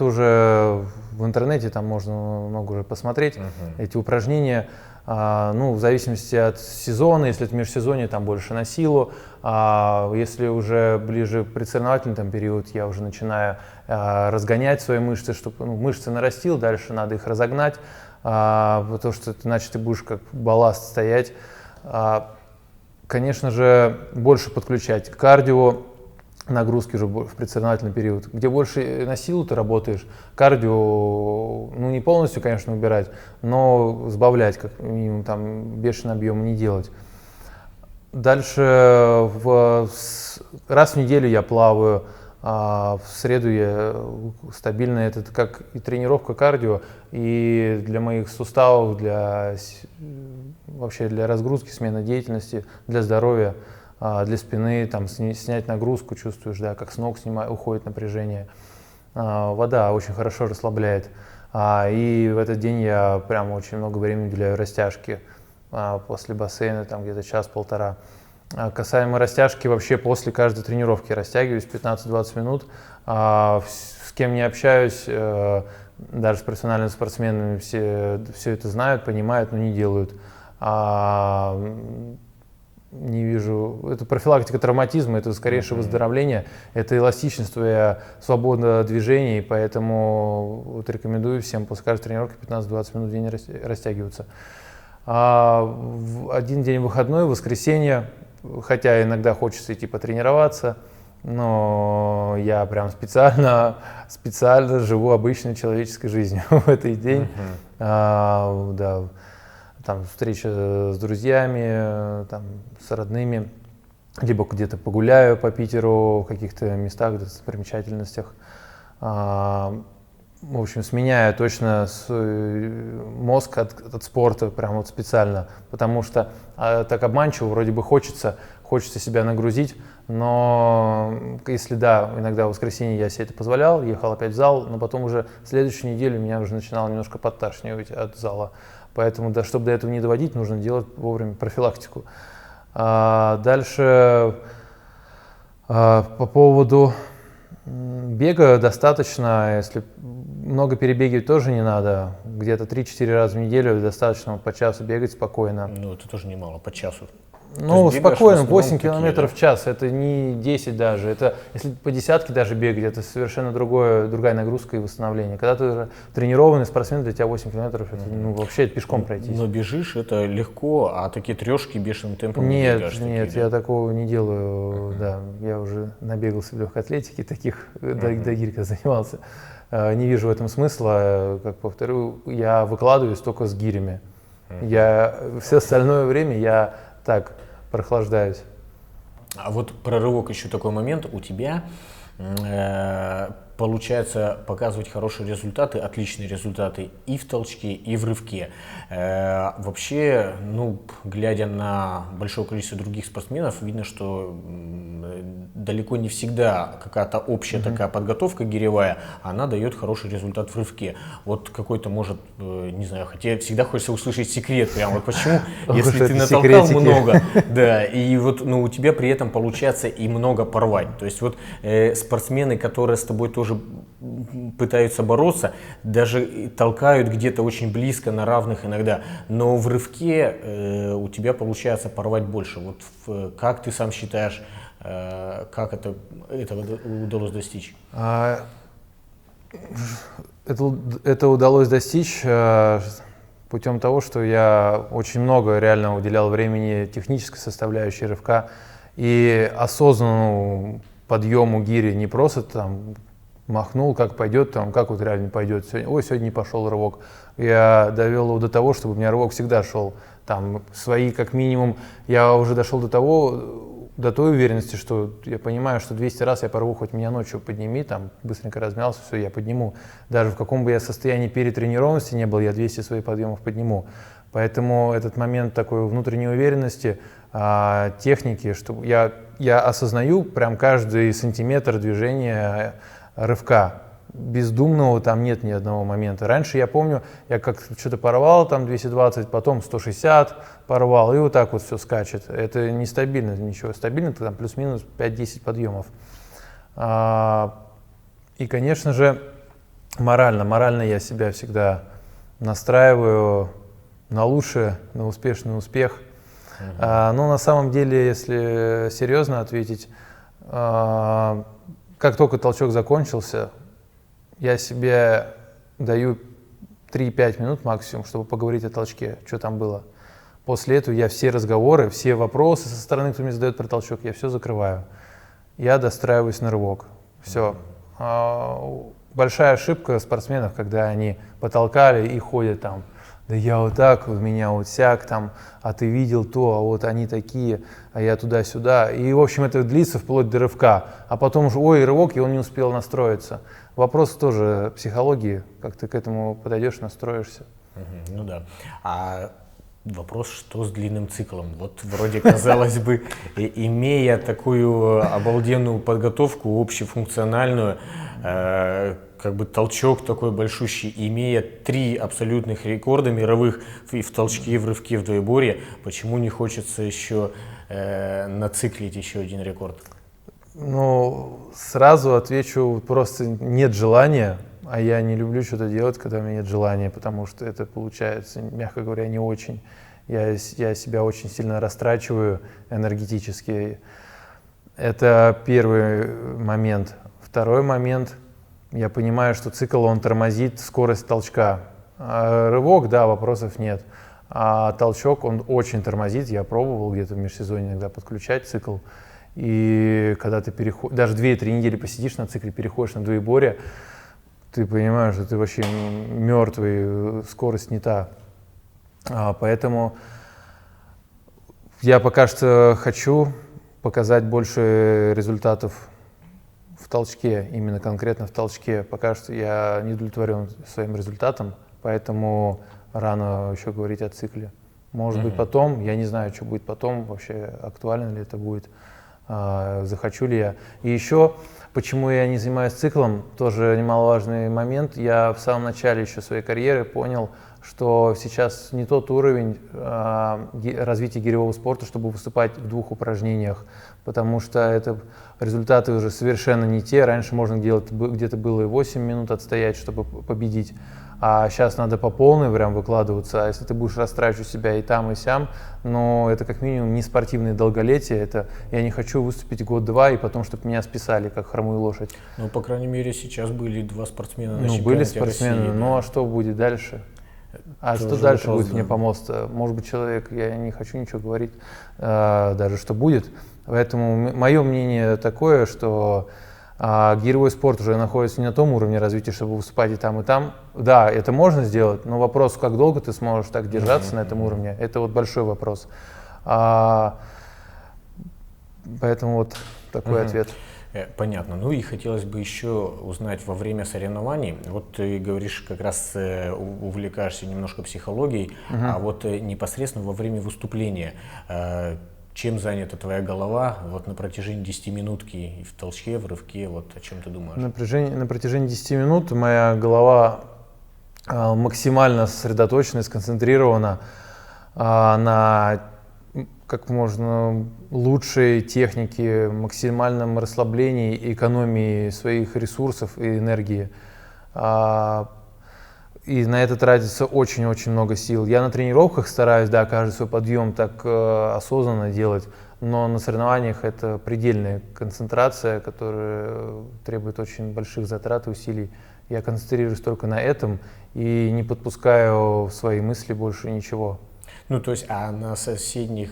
S2: уже в интернете, там можно много уже посмотреть, эти упражнения. Ну, в зависимости от сезона, если это межсезонье, там больше на силу. Если уже ближе к предсоревновательный там период, я уже начинаю разгонять свои мышцы, чтобы мышцы нарастил, дальше надо их разогнать, потому что иначе ты будешь как балласт стоять. Конечно же, больше подключать кардио, нагрузки уже в предсоревновательный период, где больше на силу ты работаешь, кардио, ну не полностью, конечно, убирать, но сбавлять, как минимум, там бешеный объем не делать. Дальше раз в неделю я плаваю, в среду я стабильно, это как и тренировка кардио, и для моих суставов, вообще для разгрузки, смены деятельности, для здоровья. Для спины, там, снять нагрузку, чувствуешь, да, как с ног уходит напряжение. Вода очень хорошо расслабляет. И в этот день я прям очень много времени уделяю растяжке после бассейна, там где-то час-полтора. Касаемо растяжки, вообще после каждой тренировки растягиваюсь 15-20 минут. С кем не общаюсь, даже с профессиональными спортсменами, все это знают, понимают, но не делают. Не вижу. Это профилактика травматизма, это скорейшее выздоровление, это эластичность твоя, свобода движений, поэтому вот рекомендую всем после каждой тренировки 15-20 минут в день растягиваться. Один день выходной, воскресенье, хотя иногда хочется идти потренироваться, но я прям специально живу обычной человеческой жизнью в этот день. Да. Там встреча с друзьями, там, с родными, либо где-то погуляю по Питеру, в каких-то местах, достопримечательностях. В общем, сменяю точно мозг от спорта, прям вот специально, потому что так обманчиво, вроде бы хочется себя нагрузить, но если да, иногда в воскресенье я себе это позволял, ехал опять в зал, но потом уже следующую неделю меня уже начинало немножко подташнивать от зала. Поэтому, да, чтобы до этого не доводить, нужно делать вовремя профилактику. Дальше по поводу Бега достаточно, если много перебегивать тоже не надо. Где-то 3-4 раза в неделю достаточно по часу бегать спокойно.
S1: Ну, это тоже немало, по часу.
S2: Ну,
S1: есть бегаешь в
S2: спокойно,
S1: основном
S2: 8
S1: такие,
S2: километров
S1: да?
S2: в час, это не 10 даже. Это, если по десятке даже бегать, это совершенно другая нагрузка и восстановление. Когда ты тренированный спортсмен, для тебя 8 километров, это, вообще это пешком пройтись.
S1: Но бежишь, это легко, а такие трешки бешеным темпом не
S2: Нет,
S1: бегаешь.
S2: нет,
S1: такие,
S2: я
S1: да?
S2: такого не делаю, да. Я уже набегался в легкой атлетике, таких до гирька занимался. Не вижу в этом смысла, как повторю, я выкладываюсь только с гирями. Все остальное время я так прохлаждаюсь.
S1: А вот про рывок еще такой момент. У тебя получается показывать хорошие результаты, отличные результаты и в толчке, и в рывке. Вообще, ну, глядя на большое количество других спортсменов, видно, что далеко не всегда какая-то общая такая подготовка гиревая, она дает хороший результат в рывке. Вот какой-то, может, не знаю, хотя всегда хочется услышать секрет, прям вот почему, если ты натолкал много, да, и вот, ну, у тебя при этом получается и много порвать. То есть вот спортсмены, которые с тобой тоже пытаются бороться, даже толкают где-то очень близко, на равных иногда, но в рывке у тебя получается порвать больше. Вот как ты сам считаешь, как этого удалось достичь?
S2: Это удалось достичь путем того, что я очень много реально уделял времени технической составляющей рывка и осознанному подъему гири, не просто там махнул, как пойдет, там, как вот реально пойдет. Сегодня не пошел рывок. Я довел его до того, чтобы у меня рывок всегда шел. Там свои, как минимум, я уже дошел до той уверенности, что я понимаю, что 200 раз я порву, хоть меня ночью подними, там, быстренько размялся, все, я подниму. Даже в каком бы я состоянии перетренированности не был, я 200 своих подъемов подниму. Поэтому этот момент такой внутренней уверенности, техники, что я осознаю прям каждый сантиметр движения рывка. Бездумного там нет ни одного момента. Раньше я помню, я как что-то порвал, там 220, потом 160 порвал, и вот так вот все скачет. Это нестабильно ничего. Стабильно это там плюс-минус 5-10 подъемов. И, конечно же, морально я себя всегда настраиваю на лучшее, на успешный успех. Но на самом деле, если серьезно ответить, как только толчок закончился, я себе даю 3-5 минут максимум, чтобы поговорить о толчке, что там было. После этого я все разговоры, все вопросы со стороны, кто мне задает про толчок, я все закрываю. Я достраиваюсь на рывок. Все. Большая ошибка спортсменов, когда они потолкали и ходят там. Да я вот так, у меня вот сяк там, а ты видел то, а вот они такие, а я туда-сюда. И, в общем, это длится вплоть до рывка. А потом уже, ой, рывок, и он не успел настроиться. Вопрос тоже психологии, как ты к этому подойдешь, настроишься.
S1: Ну да. А вопрос, что с длинным циклом? Вот вроде, казалось бы, имея такую обалденную подготовку, общефункциональную, как бы толчок такой большущий, имея 3 абсолютных рекорда мировых и в толчке, и в рывке, в двоеборье, почему не хочется еще нациклить еще один рекорд?
S2: Ну, сразу отвечу, просто нет желания, а я не люблю что-то делать, когда у меня нет желания, потому что это получается, мягко говоря, не очень. Я себя очень сильно растрачиваю энергетически. Это первый момент. Второй момент, я понимаю, что цикл, он тормозит скорость толчка. А рывок, да, вопросов нет. А толчок, он очень тормозит. Я пробовал где-то в межсезонье иногда подключать цикл. И когда ты переходишь, даже 2-3 недели посидишь на цикле, переходишь на двоеборье, ты понимаешь, что ты вообще мертвый, скорость не та. Поэтому я пока что хочу показать больше результатов в толчке, именно конкретно в толчке. Пока что я не удовлетворен своим результатом, поэтому рано еще говорить о цикле. Может быть потом, я не знаю, что будет потом, вообще актуально ли это будет. захочу ли я. И еще, почему я не занимаюсь циклом, тоже немаловажный момент. Я в самом начале еще своей карьеры понял, что сейчас не тот уровень развития гиревого спорта, чтобы выступать в 2 упражнениях, потому что это результаты уже совершенно не те. Раньше можно делать, где-то было и 8 минут отстоять, чтобы победить, а сейчас надо по полной прям выкладываться. А если ты будешь растрачивать себя и там, и сям, но это как минимум не спортивное долголетие. Это я не хочу выступить год-два и потом, чтобы меня списали, как хромую лошадь.
S1: Ну, по крайней мере, сейчас были 2 спортсмена на
S2: Ну, были
S1: чемпионате
S2: спортсмены,
S1: России.
S2: ну а что будет дальше? А
S1: Тоже
S2: что дальше
S1: вопрос,
S2: будет мне
S1: да.
S2: помост? Может быть, человек, я не хочу ничего говорить, даже что будет. Поэтому мое мнение такое, что гиревой спорт уже находится не на том уровне развития, чтобы выступать и там, и там. Да, это можно сделать, но вопрос, как долго ты сможешь так держаться на этом уровне, это вот большой вопрос. Поэтому вот такой ответ.
S1: Понятно. Ну и хотелось бы еще узнать во время соревнований, вот ты говоришь, как раз увлекаешься немножко психологией, а вот непосредственно во время выступления, чем занята твоя голова вот на протяжении 10 минутки и в толчке, в рывке, вот о чем ты думаешь?
S2: На протяжении 10 минут моя голова максимально сосредоточена и сконцентрирована на как можно лучшей технике, максимальном расслаблении и экономии своих ресурсов и энергии. И на это тратится очень-очень много сил. Я на тренировках стараюсь, да, каждый свой подъем так осознанно делать, но на соревнованиях это предельная концентрация, которая требует очень больших затрат и усилий. Я концентрируюсь только на этом и не подпускаю в свои мысли больше ничего.
S1: Ну, то есть, а на соседние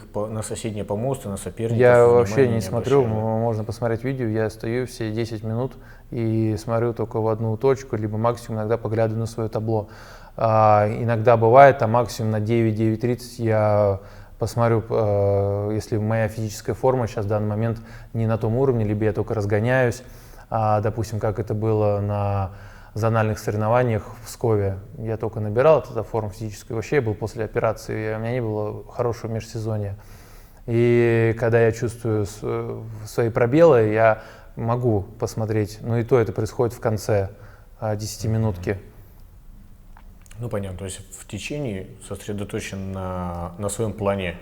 S1: помосты, на соперников?
S2: Я вообще не смотрю,
S1: обращаю, да?
S2: можно посмотреть видео, я стою все 10 минут и смотрю только в одну точку, либо максимум иногда поглядываю на свое табло. Иногда бывает, максимум на 9-9:30 я посмотрю, если моя физическая форма сейчас в данный момент не на том уровне, либо я только разгоняюсь, допустим, как это было на зональных соревнованиях в Пскове. Я только набирал эту форму физическую. Вообще я был после операции, у меня не было хорошего межсезонья. И когда я чувствую свои пробелы, я могу посмотреть, но и то это происходит в конце 10-минутки.
S1: Ну, понятно, то есть в течение сосредоточен на своем плане.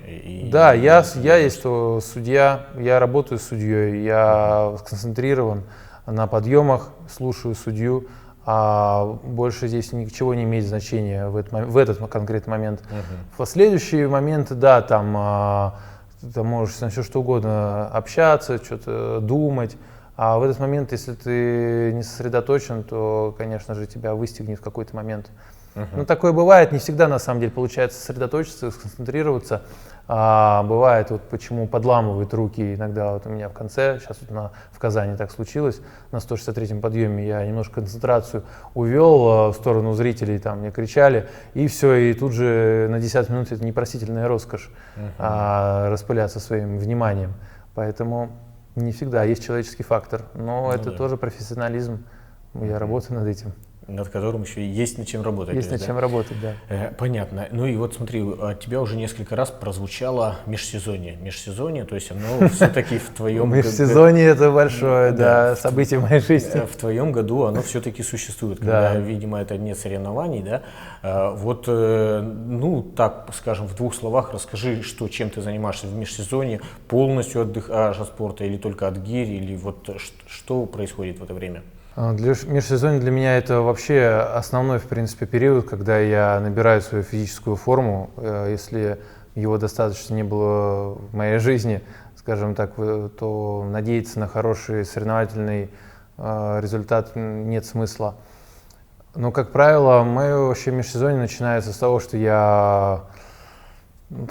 S2: Да, я есть судья, я работаю с судьей, я сконцентрирован на подъемах, слушаю судью, а больше здесь ничего не имеет значения в этот конкретный момент. В последующие моменты, да, там ты можешь на все что угодно общаться, что-то думать, а в этот момент, если ты не сосредоточен, то, конечно же, тебя выстигнет в какой-то момент. Ну, такое бывает, не всегда на самом деле получается сосредоточиться, сконцентрироваться. Бывает, вот почему подламывают руки иногда вот у меня в конце, сейчас вот в Казани так случилось, на 163-м подъеме я немножко концентрацию увел в сторону зрителей, там мне кричали, и все, и тут же на 10 минут это непростительная роскошь распыляться своим вниманием. Поэтому не всегда есть человеческий фактор, но это тоже профессионализм, я работаю над этим.
S1: Над которым еще есть над чем работать.
S2: Есть над чем работать, да.
S1: Понятно. Ну и вот смотри, от тебя уже несколько раз прозвучало межсезонье. Межсезонье, то есть оно все-таки в твоем...
S2: Межсезонье это большое, да, событие в моей жизни.
S1: В твоем году оно все-таки существует, когда, видимо, это не соревнований, да? Вот, ну, так, скажем, в 2 словах расскажи, чем ты занимаешься в межсезонье, полностью отдыхаешь от спорта или только от гири, или вот что происходит в это время?
S2: Межсезонье для меня это вообще основной, в принципе, период, когда я набираю свою физическую форму. Если его достаточно не было в моей жизни, скажем так, то надеяться на хороший соревновательный результат нет смысла. Но, как правило, мое вообще межсезонье начинается с того, что я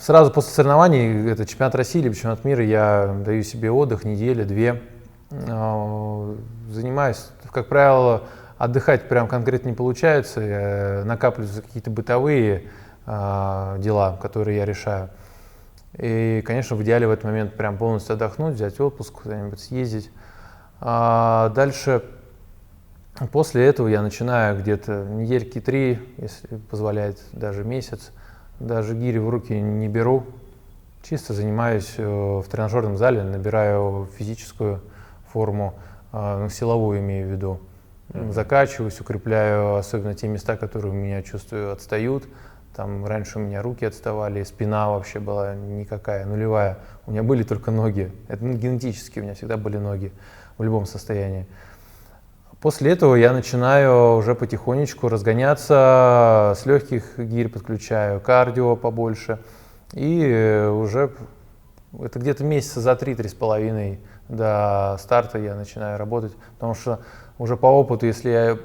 S2: сразу после соревнований, это чемпионат России или чемпионат мира, я даю себе отдых, неделю-две, занимаюсь. Как правило, отдыхать прям конкретно не получается, накапливаются какие-то бытовые дела, которые я решаю. И, конечно, в идеале в этот момент прям полностью отдохнуть, взять отпуск, куда-нибудь съездить. Дальше, после этого я начинаю где-то недельки 3, если позволяет даже месяц, даже гири в руки не беру. Чисто занимаюсь в тренажерном зале, набираю физическую форму, силовую имею в виду. Закачиваюсь, укрепляю особенно те места, которые у меня, чувствую, отстают. Там раньше у меня руки отставали, спина вообще была никакая, нулевая. У меня были только ноги. Это генетически, у меня всегда были ноги в любом состоянии. После этого я начинаю уже потихонечку разгоняться, с легких гирь подключаю, кардио побольше. И уже это где-то месяца за 3-3,5 до старта я начинаю работать. Потому что уже по опыту, если я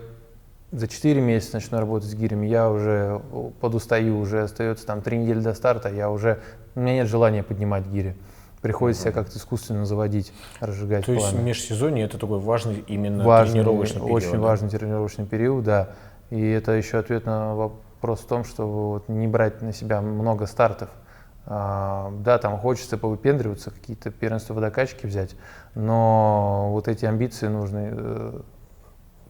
S2: за 4 месяца начну работать с гирями, я уже подустаю, уже остается там 3 недели до старта, у меня нет желания поднимать гири. Приходится себя как-то искусственно заводить, разжигать пламя.
S1: То есть межсезонье это такой важный именно
S2: Важный,
S1: тренировочный период.
S2: очень важный тренировочный период, да. И это еще ответ на вопрос в том, что вот не брать на себя много стартов. Да, там хочется повыпендриваться, какие-то первенства в докачке взять, но вот эти амбиции нужно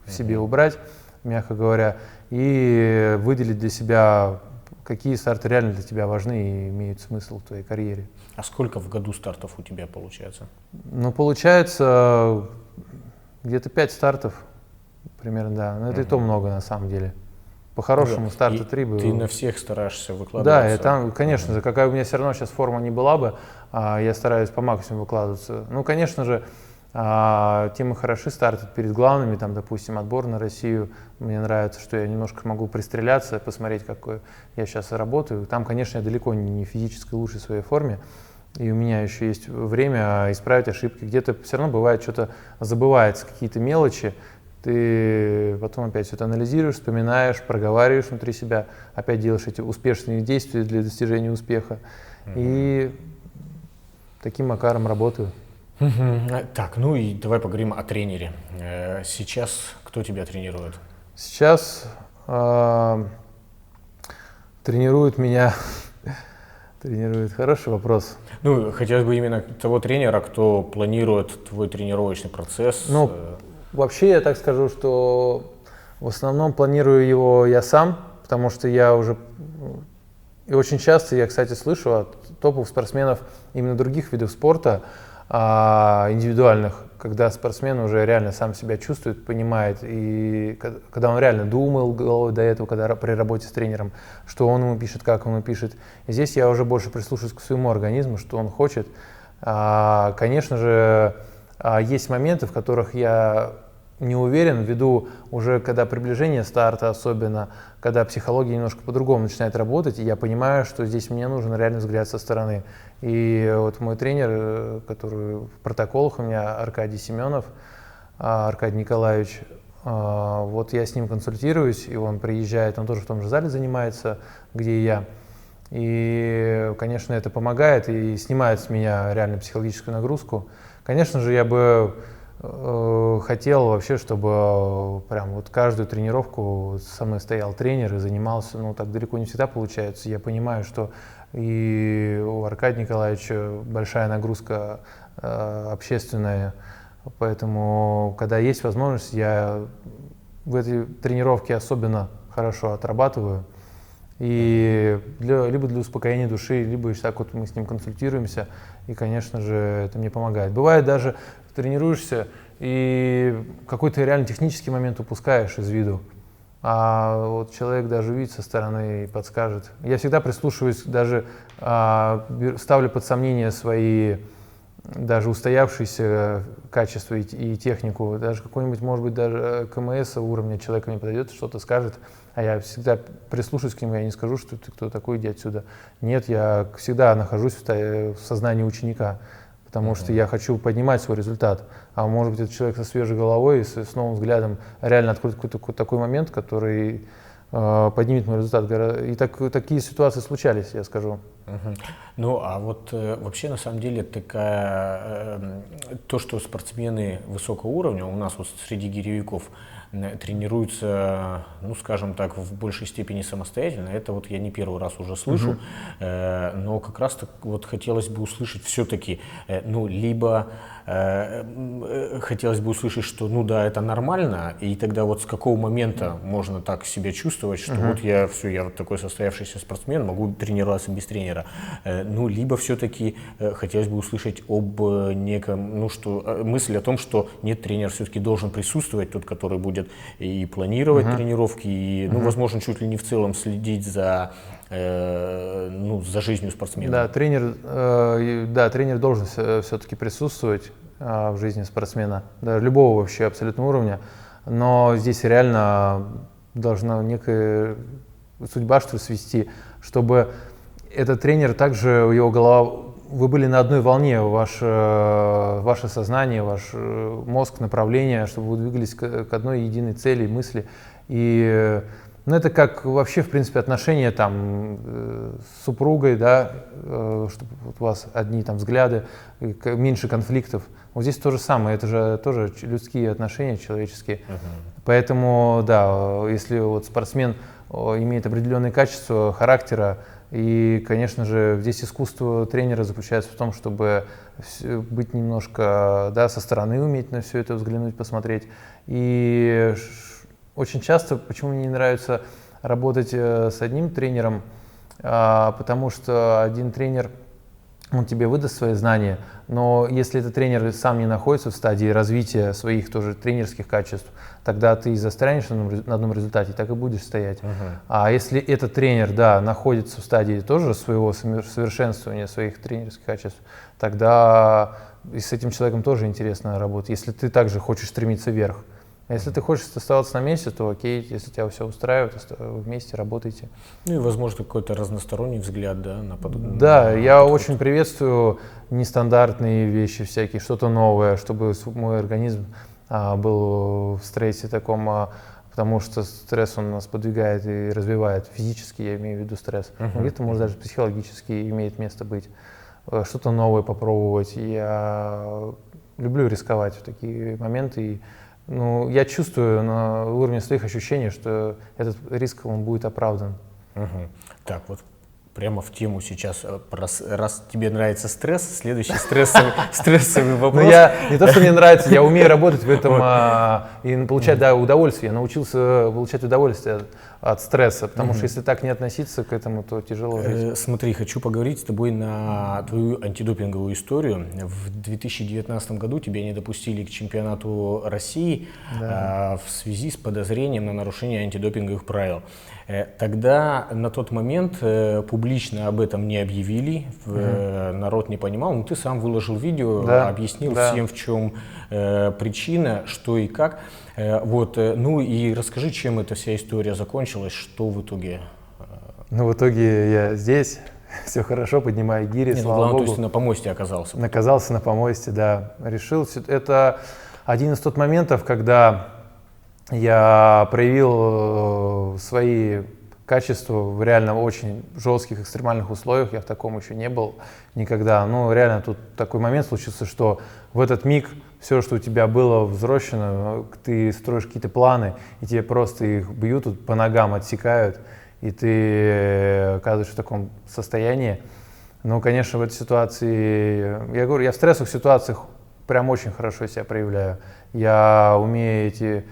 S2: в себе убрать, мягко говоря, и выделить для себя, какие старты реально для тебя важны и имеют смысл в твоей карьере.
S1: А сколько в году стартов у тебя получается?
S2: Ну, получается где-то 5 стартов примерно, да. Но это и то много на самом деле. По-хорошему старта 3 было.
S1: Ты на всех стараешься выкладываться?
S2: Да, и там, конечно же, какая у меня все равно сейчас форма не была бы, я стараюсь по максимуму выкладываться. Ну, конечно же, тем и хороши старты перед главными, там, допустим, отбор на Россию. Мне нравится, что я немножко могу пристреляться, посмотреть, какой я сейчас работаю. Там, конечно, я далеко не физически лучшей своей форме, и у меня еще есть время исправить ошибки. Где-то все равно бывает, что-то забывается, какие-то мелочи. Ты потом опять все это анализируешь, вспоминаешь, проговариваешь внутри себя, опять делаешь эти успешные действия для достижения успеха. И таким макаром работаю.
S1: Так, ну и давай поговорим о тренере. Сейчас кто тебя тренирует?
S2: Сейчас тренирует меня... Тренирует. Хороший вопрос.
S1: Ну, хотелось бы именно того тренера, кто планирует твой тренировочный процесс.
S2: Ну, вообще я так скажу, что в основном планирую его я сам, потому что я уже... И очень часто я, кстати, слышу от топовых спортсменов именно других видов спорта, индивидуальных, когда спортсмен уже реально сам себя чувствует, понимает, и когда он реально думал головой до этого, когда при работе с тренером, что он ему пишет, как он ему пишет. И здесь я уже больше прислушиваюсь к своему организму, что он хочет. Конечно же, есть моменты, в которых я не уверен, ввиду уже когда приближение старта, особенно когда психология немножко по-другому начинает работать, и я понимаю, что здесь мне нужен реальный взгляд со стороны. И вот мой тренер, который в протоколах у меня, Аркадий Семенов, Аркадий Николаевич, вот я с ним консультируюсь, и он приезжает, он тоже в том же зале занимается, где и я. И, конечно, это помогает и снимает с меня реально психологическую нагрузку. Конечно же, я бы хотел вообще, чтобы прям вот каждую тренировку со мной стоял тренер и занимался, ну так далеко не всегда получается. Я понимаю, что и у Аркадия Николаевича большая нагрузка общественная, поэтому, когда есть возможность, я в этой тренировке особенно хорошо отрабатываю. И либо для успокоения души, либо так вот мы с ним консультируемся, и, конечно же, это мне помогает. Бывает даже, тренируешься и какой-то реально технический момент упускаешь из виду, а вот человек даже увидит со стороны и подскажет. Я всегда прислушиваюсь, даже ставлю под сомнение свои даже устоявшиеся качества и технику. Даже какой-нибудь, может быть, даже КМС уровня человека мне подойдет, что-то скажет, а я всегда прислушаюсь к нему, я не скажу, что ты кто такой, иди отсюда. Нет, я всегда нахожусь в сознании ученика, потому что я хочу поднимать свой результат. А может быть, этот человек со свежей головой и с новым взглядом реально откроет какой-то такой момент, который поднимет мой результат. И такие ситуации случались, я скажу.
S1: Ну, а вот вообще, на самом деле, то, что спортсмены высокого уровня у нас вот среди гиревиков тренируются, ну, скажем так, в большей степени самостоятельно, это вот я не первый раз уже слышу, но как раз вот хотелось бы услышать все-таки, ну, либо хотелось бы услышать, что ну да, это нормально, и тогда вот с какого момента можно так себя чувствовать, что вот я вот такой состоявшийся спортсмен, могу тренироваться без тренера. Ну, либо все-таки хотелось бы услышать об неком, ну что, мысль о том, что нет, тренер все-таки должен присутствовать, тот, который будет и планировать тренировки, и, ну, возможно, чуть ли не в целом следить за за жизнью спортсмена.
S2: Да, тренер должен все-таки присутствовать в жизни спортсмена, да, любого вообще абсолютно уровня, но здесь реально должна некая судьба, что ли, свести, чтобы этот тренер также, его голова, вы были на одной волне, ваше сознание, ваш мозг, направление, чтобы вы двигались к одной единой цели, мысли. И ну, это как вообще, в принципе, отношения там с супругой, да, чтобы вот у вас одни там взгляды, меньше конфликтов. Вот здесь то же самое, это же тоже людские отношения, человеческие. Поэтому, да, если вот спортсмен имеет определенные качества характера, и, конечно же, здесь искусство тренера заключается в том, чтобы быть немножко, да, со стороны уметь на все это взглянуть, посмотреть. И очень часто, почему мне не нравится работать с одним тренером, потому что один тренер, он тебе выдаст свои знания, но если этот тренер сам не находится в стадии развития своих тоже тренерских качеств, тогда ты застрянешь на одном результате, так и будешь стоять. А если этот тренер, да, находится в стадии тоже своего совершенствования своих тренерских качеств, тогда и с этим человеком тоже интересно работать, если ты также хочешь стремиться вверх. А если ты хочешь оставаться на месте, то окей, если тебя все устраивает, вместе работайте.
S1: Ну и, возможно, какой-то разносторонний взгляд, да, на подход.
S2: Да, я очень приветствую нестандартные вещи всякие, что-то новое, чтобы мой организм был в стрессе таком, потому что стресс он нас подвигает и развивает физически, я имею в виду стресс. Где-то, может, даже психологически имеет место быть, что-то новое попробовать. Я люблю рисковать в такие моменты. И, ну, я чувствую на уровне своих ощущений, что этот риск он будет оправдан.
S1: Так, вот прямо в тему сейчас, раз тебе нравится стресс, следующий стрессовый вопрос.
S2: Ну, не то, что мне нравится, я умею работать в этом и получать удовольствие. Я научился получать удовольствие от стресса, потому что если так не относиться к этому, то тяжело жить.
S1: Смотри, хочу поговорить с тобой на твою антидопинговую историю. В 2019 году тебя не допустили к чемпионату России в связи с подозрением на нарушение антидопинговых правил. Тогда на тот момент публично об этом не объявили, народ не понимал, но ты сам выложил видео, объяснил всем, в чем причина, что и как. Вот, ну и расскажи, чем эта вся история закончилась, что в итоге?
S2: Ну, в итоге я здесь, все хорошо, поднимаю гири, слава богу.
S1: То есть ты на помосте оказался?
S2: Оказался на помосте, да. Решил, это один из тот моментов, когда я проявил свои качества в реально очень жестких экстремальных условиях, я в таком еще не был никогда. Ну, реально тут такой момент случился, что в этот миг все, что у тебя было взрощено, ты строишь какие-то планы, и тебе просто их бьют тут по ногам, отсекают, и ты оказываешься в таком состоянии. Ну, конечно, в этой ситуации, я говорю, я в стрессовых ситуациях прям очень хорошо себя проявляю. Я умею эти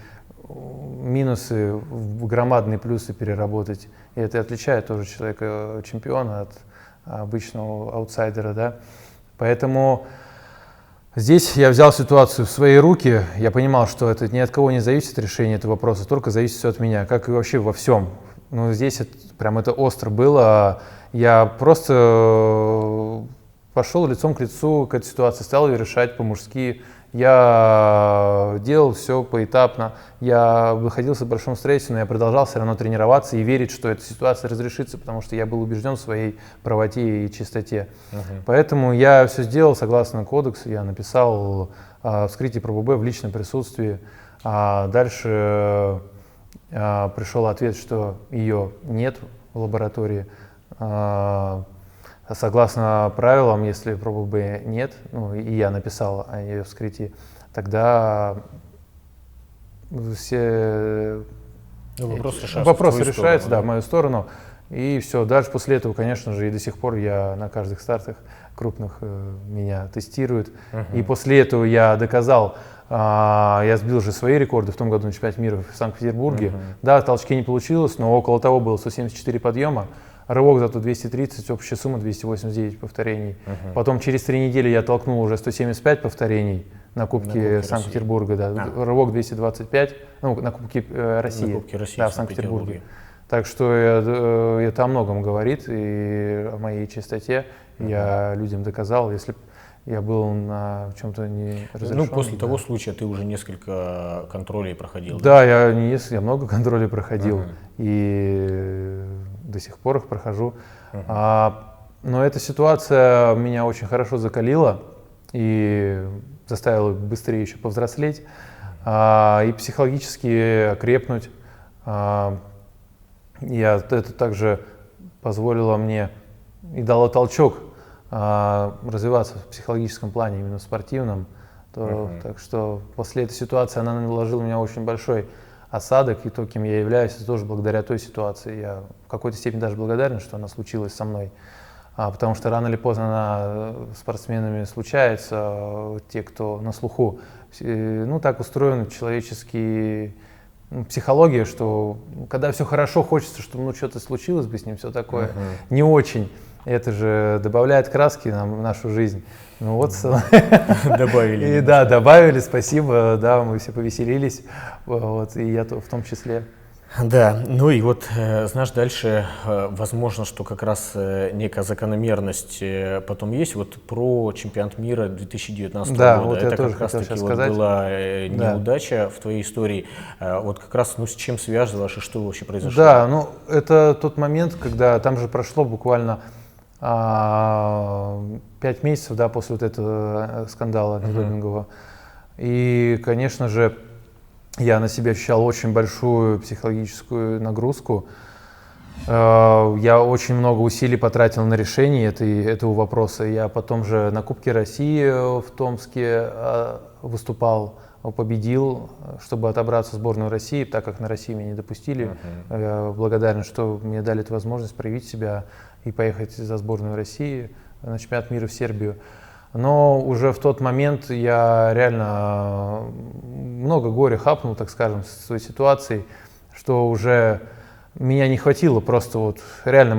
S2: минусы в громадные плюсы переработать. И это отличает тоже человека-чемпиона от обычного аутсайдера, да. Поэтому здесь я взял ситуацию в свои руки. Я понимал, что это ни от кого не зависит решение этого вопроса, только зависит все от меня, как и вообще во всем. Но здесь прям это остро было. Я просто пошел лицом к лицу к этой ситуации, стал ее решать по-мужски. Я делал все поэтапно, я выходил в большом стрессе, но я продолжал все равно тренироваться и верить, что эта ситуация разрешится, потому что я был убежден в своей правоте и чистоте. Поэтому я все сделал согласно кодексу, я написал вскрытие ПробБ в личном присутствии. Дальше пришел ответ, что ее нет в лаборатории. Согласно правилам, если ПробБ нет, ну и я написал о ее вскрытии, тогда все вопросы решаются, да, в мою сторону. И все. Дальше после этого, конечно же, и до сих пор я на каждых стартах крупных меня тестируют. И после этого я доказал, я сбил же свои рекорды в том году на чемпионате мира в Санкт-Петербурге. Да, толчки не получилось, но около того было 174 подъема. Рывок зато 230, общая сумма 289 повторений. Потом через 3 недели я толкнул уже 175 повторений на Кубке Санкт-Петербурга. Да. Рывок 225, ну, на Кубке России,
S1: на Кубке России
S2: да, в Санкт-Петербурге. Так что это о многом говорит и о моей чистоте. Я людям доказал, если я был на чем-то не разрешенном.
S1: Ну, после того случая ты уже несколько контролей проходил.
S2: Да, я много контролей проходил. И до сих пор их прохожу. Но эта ситуация меня очень хорошо закалила и заставила быстрее еще повзрослеть и психологически окрепнуть. Это также позволило мне и дало толчок развиваться в психологическом плане, именно в спортивном. Так что после этой ситуации она наложила на меня очень большой осадок, и то, кем я являюсь, это тоже благодаря той ситуации. Я в какой-то степени даже благодарен, что она случилась со мной. Потому что рано или поздно она с спортсменами случается, те, кто на слуху. Ну, так устроен человеческий психология, что когда все хорошо, хочется, чтобы ну, что-то случилось бы с ним, все такое. Не очень. Это же добавляет краски в нашу жизнь. Ну вот,
S1: добавили.
S2: И да, добавили, спасибо, да, мы все повеселились, вот, и я в том числе.
S1: Да, ну и вот, знаешь, дальше, возможно, что как раз некая закономерность потом есть. Вот про чемпионат мира 2019
S2: да,
S1: года.
S2: Вот
S1: это
S2: я тоже
S1: как раз таки вот
S2: сказать.
S1: была неудача в твоей истории. Вот как раз, ну, с чем связывалось и что вообще произошло?
S2: Да, ну, это тот момент, когда там же прошло буквально 5 месяцев, да, после вот этого скандала антидопингового. И, конечно же, я на себя ощущал очень большую психологическую нагрузку. Я очень много усилий потратил на решение этого вопроса. Я потом же на Кубке России в Томске выступал, победил, чтобы отобраться в сборную России, так как на России меня не допустили. Я благодарен, что мне дали эту возможность проявить себя и поехать за сборную России на чемпионат мира в Сербию. Но уже в тот момент я реально много горя хапнул, так скажем, с той ситуацией, что уже меня не хватило просто вот, реально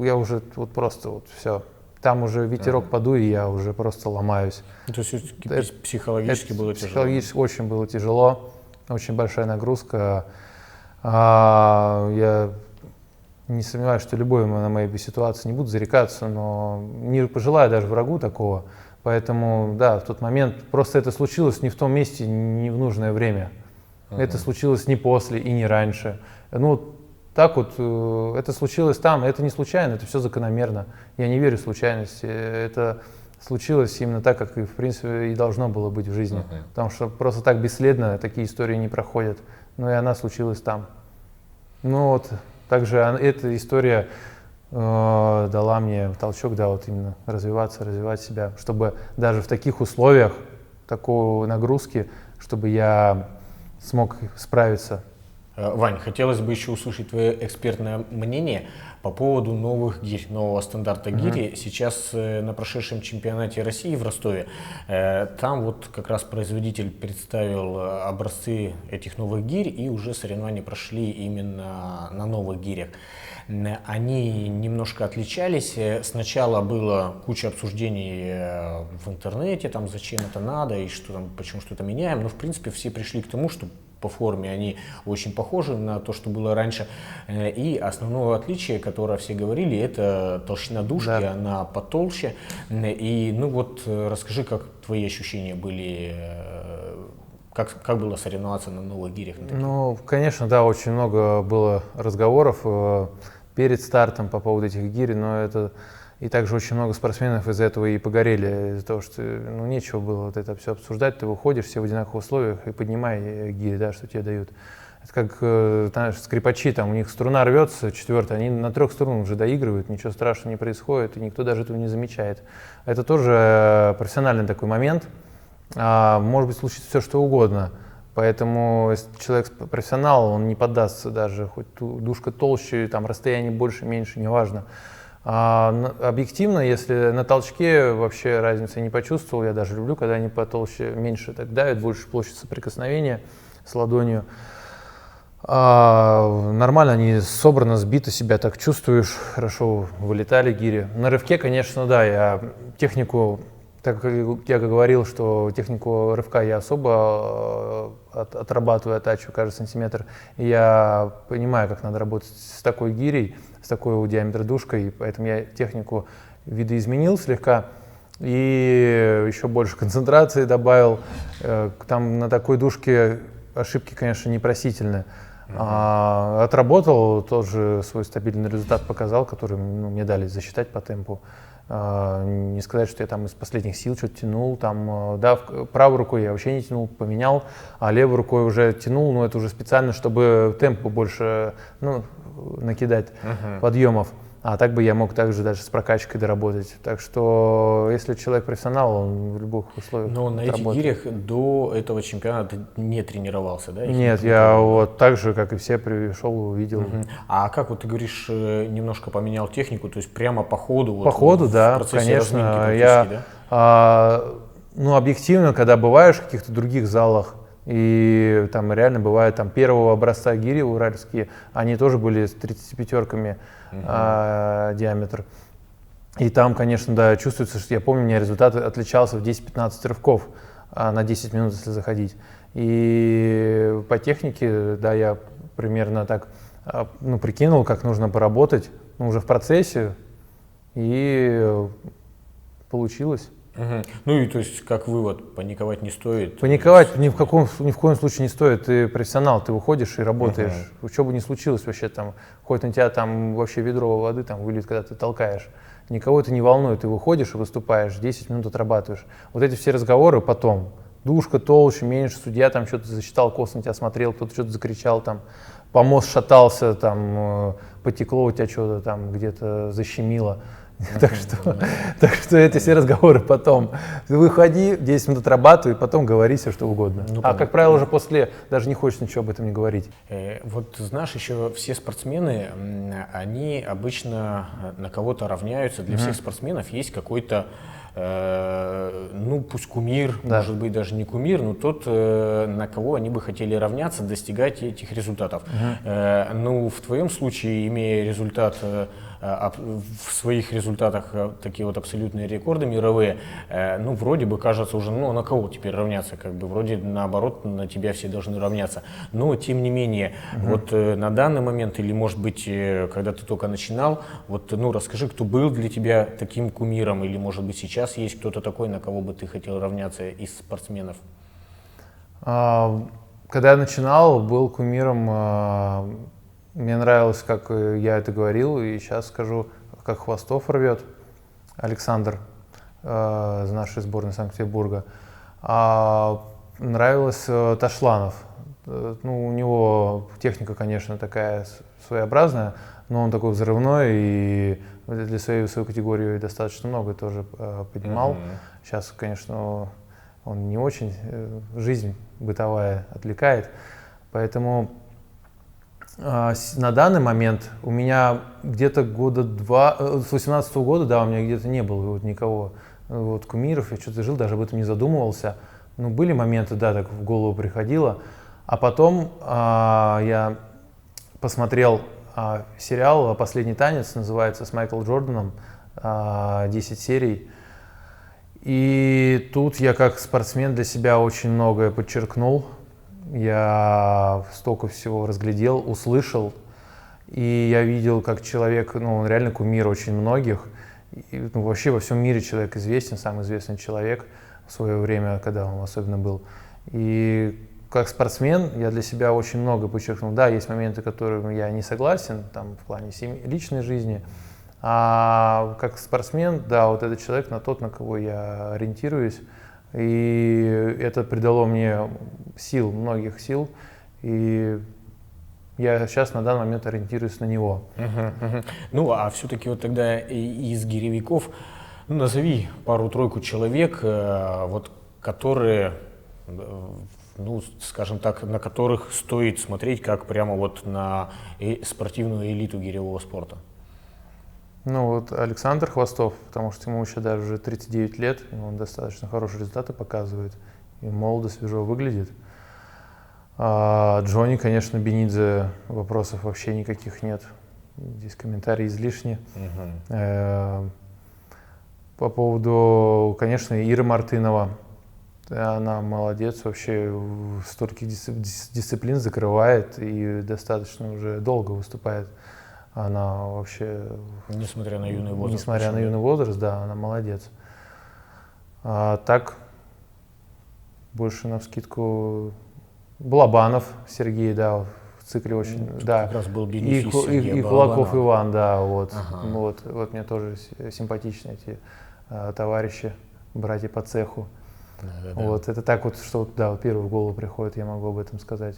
S2: я уже вот просто вот все. Там уже ветерок подует, и я уже просто ломаюсь.
S1: То есть психологически было тяжело?
S2: Психологически очень было тяжело, очень большая нагрузка. Я не сомневаюсь, что любой на моей ситуации не буду зарекаться, но не пожелаю даже врагу такого. Поэтому, да, в тот момент просто это случилось не в том месте, не в нужное время. Это случилось не после и не раньше. Ну, так вот, это случилось там, это не случайно, это все закономерно. Я не верю в случайности. Это случилось именно так, как и, в принципе, и должно было быть в жизни. Потому что просто так бесследно такие истории не проходят. Но и она случилась там. Ну вот. Также эта история дала мне толчок, да, вот именно развивать себя, чтобы даже в таких условиях, такой нагрузки, чтобы я смог справиться.
S1: Вань, хотелось бы еще услышать твое экспертное мнение по поводу новых гирь, нового стандарта гири. Сейчас на прошедшем чемпионате России в Ростове, там вот как раз производитель представил образцы этих новых гирь, и уже соревнования прошли именно на новых гирях. Они немножко отличались. Сначала было куча обсуждений в интернете, там зачем это надо и что там, почему что-то меняем. Но в принципе все пришли к тому, что по форме они очень похожи на то, что было раньше. И основное отличие, которое все говорили, это толщина дужки, да. Она потолще. И ну вот расскажи, как твои ощущения были, как было соревноваться на новых гирях?
S2: Ну, конечно, да, очень много было разговоров перед стартом по поводу этих гирь, но это и также очень много спортсменов из-за этого и погорели, из-за того, что ну, нечего было вот это все обсуждать, ты выходишь все в одинаковых условиях и поднимай гири, да, что тебе дают. Это как, знаешь, скрипачи, там у них струна рвется, четвертая, они на 3 струнах уже доигрывают, ничего страшного не происходит, и никто даже этого не замечает. Это тоже профессиональный такой момент, может быть случится все что угодно. Поэтому если человек профессионал, он не поддастся даже, хоть дужка толще, там расстояние больше, меньше, неважно. Объективно, если на толчке вообще разницы не почувствовал, я даже люблю, когда они потолще, меньше так давят, больше площадь соприкосновения с ладонью. Нормально они собрано, сбито, себя так чувствуешь, хорошо вылетали гири. На рывке, конечно, да, я технику, так как я говорил, что технику рывка я особо отрабатываю, оттачиваю каждый сантиметр. И я понимаю, как надо работать с такой гирей, с такой диаметра дужкой, поэтому я технику видоизменил слегка и еще больше концентрации добавил. Там на такой дужке ошибки, конечно, непростительны. Отработал, тоже свой стабильный результат показал, который мне дали засчитать по темпу. Не сказать, что я там из последних сил что-то тянул, там, да, правой рукой я вообще не тянул, поменял, а левой рукой уже тянул, но это уже специально, чтобы темп больше, ну, накидать подъемов. А так бы я мог также даже с прокачкой доработать. Так что, если человек профессионал, он в любых условиях
S1: Но на этих
S2: работает.
S1: гирях до этого чемпионата не тренировался, да? Их
S2: Нет,
S1: не
S2: я
S1: тренировал?
S2: вот так же, как и все, пришел, увидел.
S1: А как вот ты говоришь, немножко поменял технику, то есть прямо по ходу?
S2: По ходу,
S1: в
S2: да,
S1: процессе разминки
S2: конечно.
S1: практически, да?
S2: Ну, объективно, когда бываешь в каких-то других залах, и там реально бывает там первого образца гири уральские, они тоже были с 35-ками диаметр. И там, конечно, да, чувствуется, что я помню, у меня результат отличался в 10-15 рывков на 10 минут, если заходить. И по технике, да, я примерно так, ну, прикинул, как нужно поработать, ну, уже в процессе, и получилось.
S1: Ну и то есть, как вывод, паниковать не стоит?
S2: Паниковать ни в коем случае не стоит. Ты профессионал, ты выходишь и работаешь. Что бы ни случилось вообще там, хоть на тебя там вообще ведро воды там выльют, когда ты толкаешь. Никого это не волнует. Ты выходишь и выступаешь, 10 минут отрабатываешь. Вот эти все разговоры потом. Дужка толще, меньше, судья там что-то засчитал, косо на тебя смотрел, кто-то что-то закричал, там, помост шатался, там, потекло у тебя что-то там, где-то защемило. Так что эти все разговоры потом. Ты выходи, 10 минут отрабатывай, потом говори все, что угодно. А, как правило, уже после даже не хочешь ничего об этом не говорить.
S1: Вот знаешь, еще все спортсмены, они обычно на кого-то равняются. Для всех спортсменов есть какой-то, ну пусть кумир,
S2: Да.
S1: может быть даже не кумир, но тот, на кого они бы хотели равняться, достигать этих результатов. Ну, в твоем случае, имея результат, в своих результатах такие вот абсолютные рекорды мировые, ну, вроде бы кажется уже, ну, на кого теперь равняться, как бы, вроде наоборот, на тебя все должны равняться. Но, тем не менее, вот на данный момент, или, может быть, когда ты только начинал, вот, ну, расскажи, кто был для тебя таким кумиром, или, может быть, сейчас есть кто-то такой, на кого бы ты хотел равняться из спортсменов?
S2: Когда я начинал, был кумиром. Мне нравилось, как я это говорил, и сейчас скажу, как Хвостов рвет, Александр из нашей сборной Санкт-Петербурга. Нравилось Ташланов. Ну, у него техника, конечно, такая своеобразная, но он такой взрывной и для своей весовой категории достаточно много тоже поднимал. Сейчас, конечно, он не очень, жизнь бытовая отвлекает, поэтому на данный момент у меня где-то года два, с 18-го года, да, у меня где-то не было вот никого вот кумиров, я что-то жил, даже об этом не задумывался. Ну, были моменты, да, так в голову приходило. А потом я посмотрел сериал «Последний танец», называется, с Майклом Джорданом, 10 серий. И тут я как спортсмен для себя очень многое подчеркнул. Я столько всего разглядел, услышал, и я видел, как человек, ну, он реально кумир очень многих. И, ну, вообще во всем мире человек известен, самый известный человек в свое время, когда он особенно был. И как спортсмен я для себя очень много подчеркнул. Да, есть моменты, которыми я не согласен, там, в плане личной жизни. А как спортсмен, да, вот этот человек, на тот, на кого я ориентируюсь. И это придало мне сил, многих сил, и я сейчас на данный момент ориентируюсь на него.
S1: Ну, а все-таки вот тогда из гиревиков, ну, назови пару-тройку человек, вот, которые, ну, скажем так, на которых стоит смотреть как прямо вот на спортивную элиту гиревого спорта.
S2: Ну вот Александр Хвостов, потому что ему еще даже уже 39 лет, и он достаточно хорошие результаты показывает, и молодо, свежо выглядит. А Джонни, конечно, Бенидзе, вопросов вообще никаких нет. Здесь комментарии излишни. По поводу, конечно, Иры Мартынова. Она молодец, вообще стольких дисциплин закрывает и достаточно уже долго выступает. Она вообще...
S1: Несмотря на юный возраст.
S2: Несмотря на юный возраст, да, она молодец. А так, больше навскидку... Балабанов Сергей, да, в цикле очень... Да.
S1: Как раз был
S2: И
S1: бенефис Сергея
S2: Кулаков
S1: Балабанова.
S2: Иван, да, вот.
S1: Ага.
S2: Вот мне тоже симпатичны эти товарищи, братья по цеху.
S1: Да-да-да.
S2: Вот, это так вот, что да, вот первый в голову приходит, я могу об этом сказать.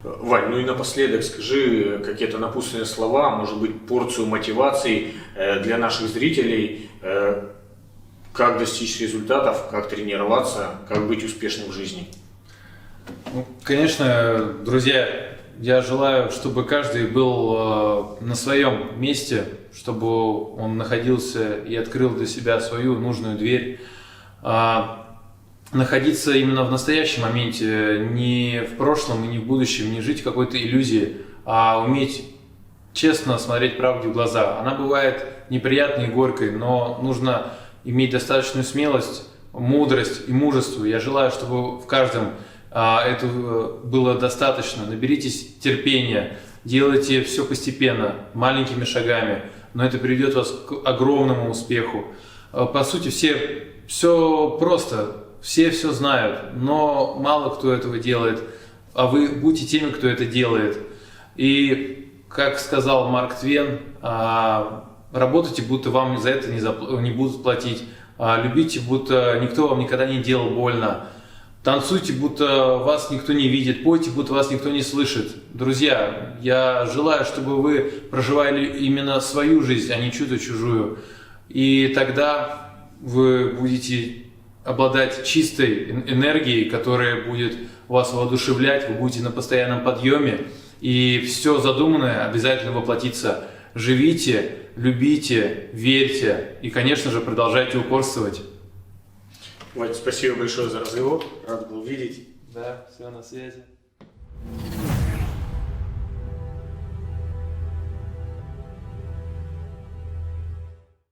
S1: Вань, ну и напоследок скажи какие-то напутственные слова, может быть, порцию мотивации для наших зрителей, как достичь результатов, как тренироваться, как быть успешным в жизни.
S4: Ну, конечно, друзья, я желаю, чтобы каждый был на своем месте, чтобы он находился и открыл для себя свою нужную дверь. Находиться именно в настоящем моменте, не в прошлом и не в будущем, не жить в какой-то иллюзии, а уметь честно смотреть правде в глаза. Она бывает неприятной и горькой, но нужно иметь достаточную смелость, мудрость и мужество. Я желаю, чтобы в каждом этого было достаточно. Наберитесь терпения, делайте все постепенно, маленькими шагами, но это приведет вас к огромному успеху. По сути, все просто. Все знают, но мало кто этого делает, а вы будьте теми, кто это делает. И, как сказал Марк Твен, работайте, будто вам за это не будут платить, любите, будто никто вам никогда не делал больно, танцуйте, будто вас никто не видит, пойте, будто вас никто не слышит. Друзья, я желаю, чтобы вы проживали именно свою жизнь, а не чью-то чужую. И тогда вы будете обладать чистой энергией, которая будет вас воодушевлять, вы будете на постоянном подъеме, и все задуманное обязательно воплотится. Живите, любите, верьте и, конечно же, продолжайте упорствовать.
S1: Вань, спасибо большое за разговор, рад был видеть.
S4: Да, все на связи.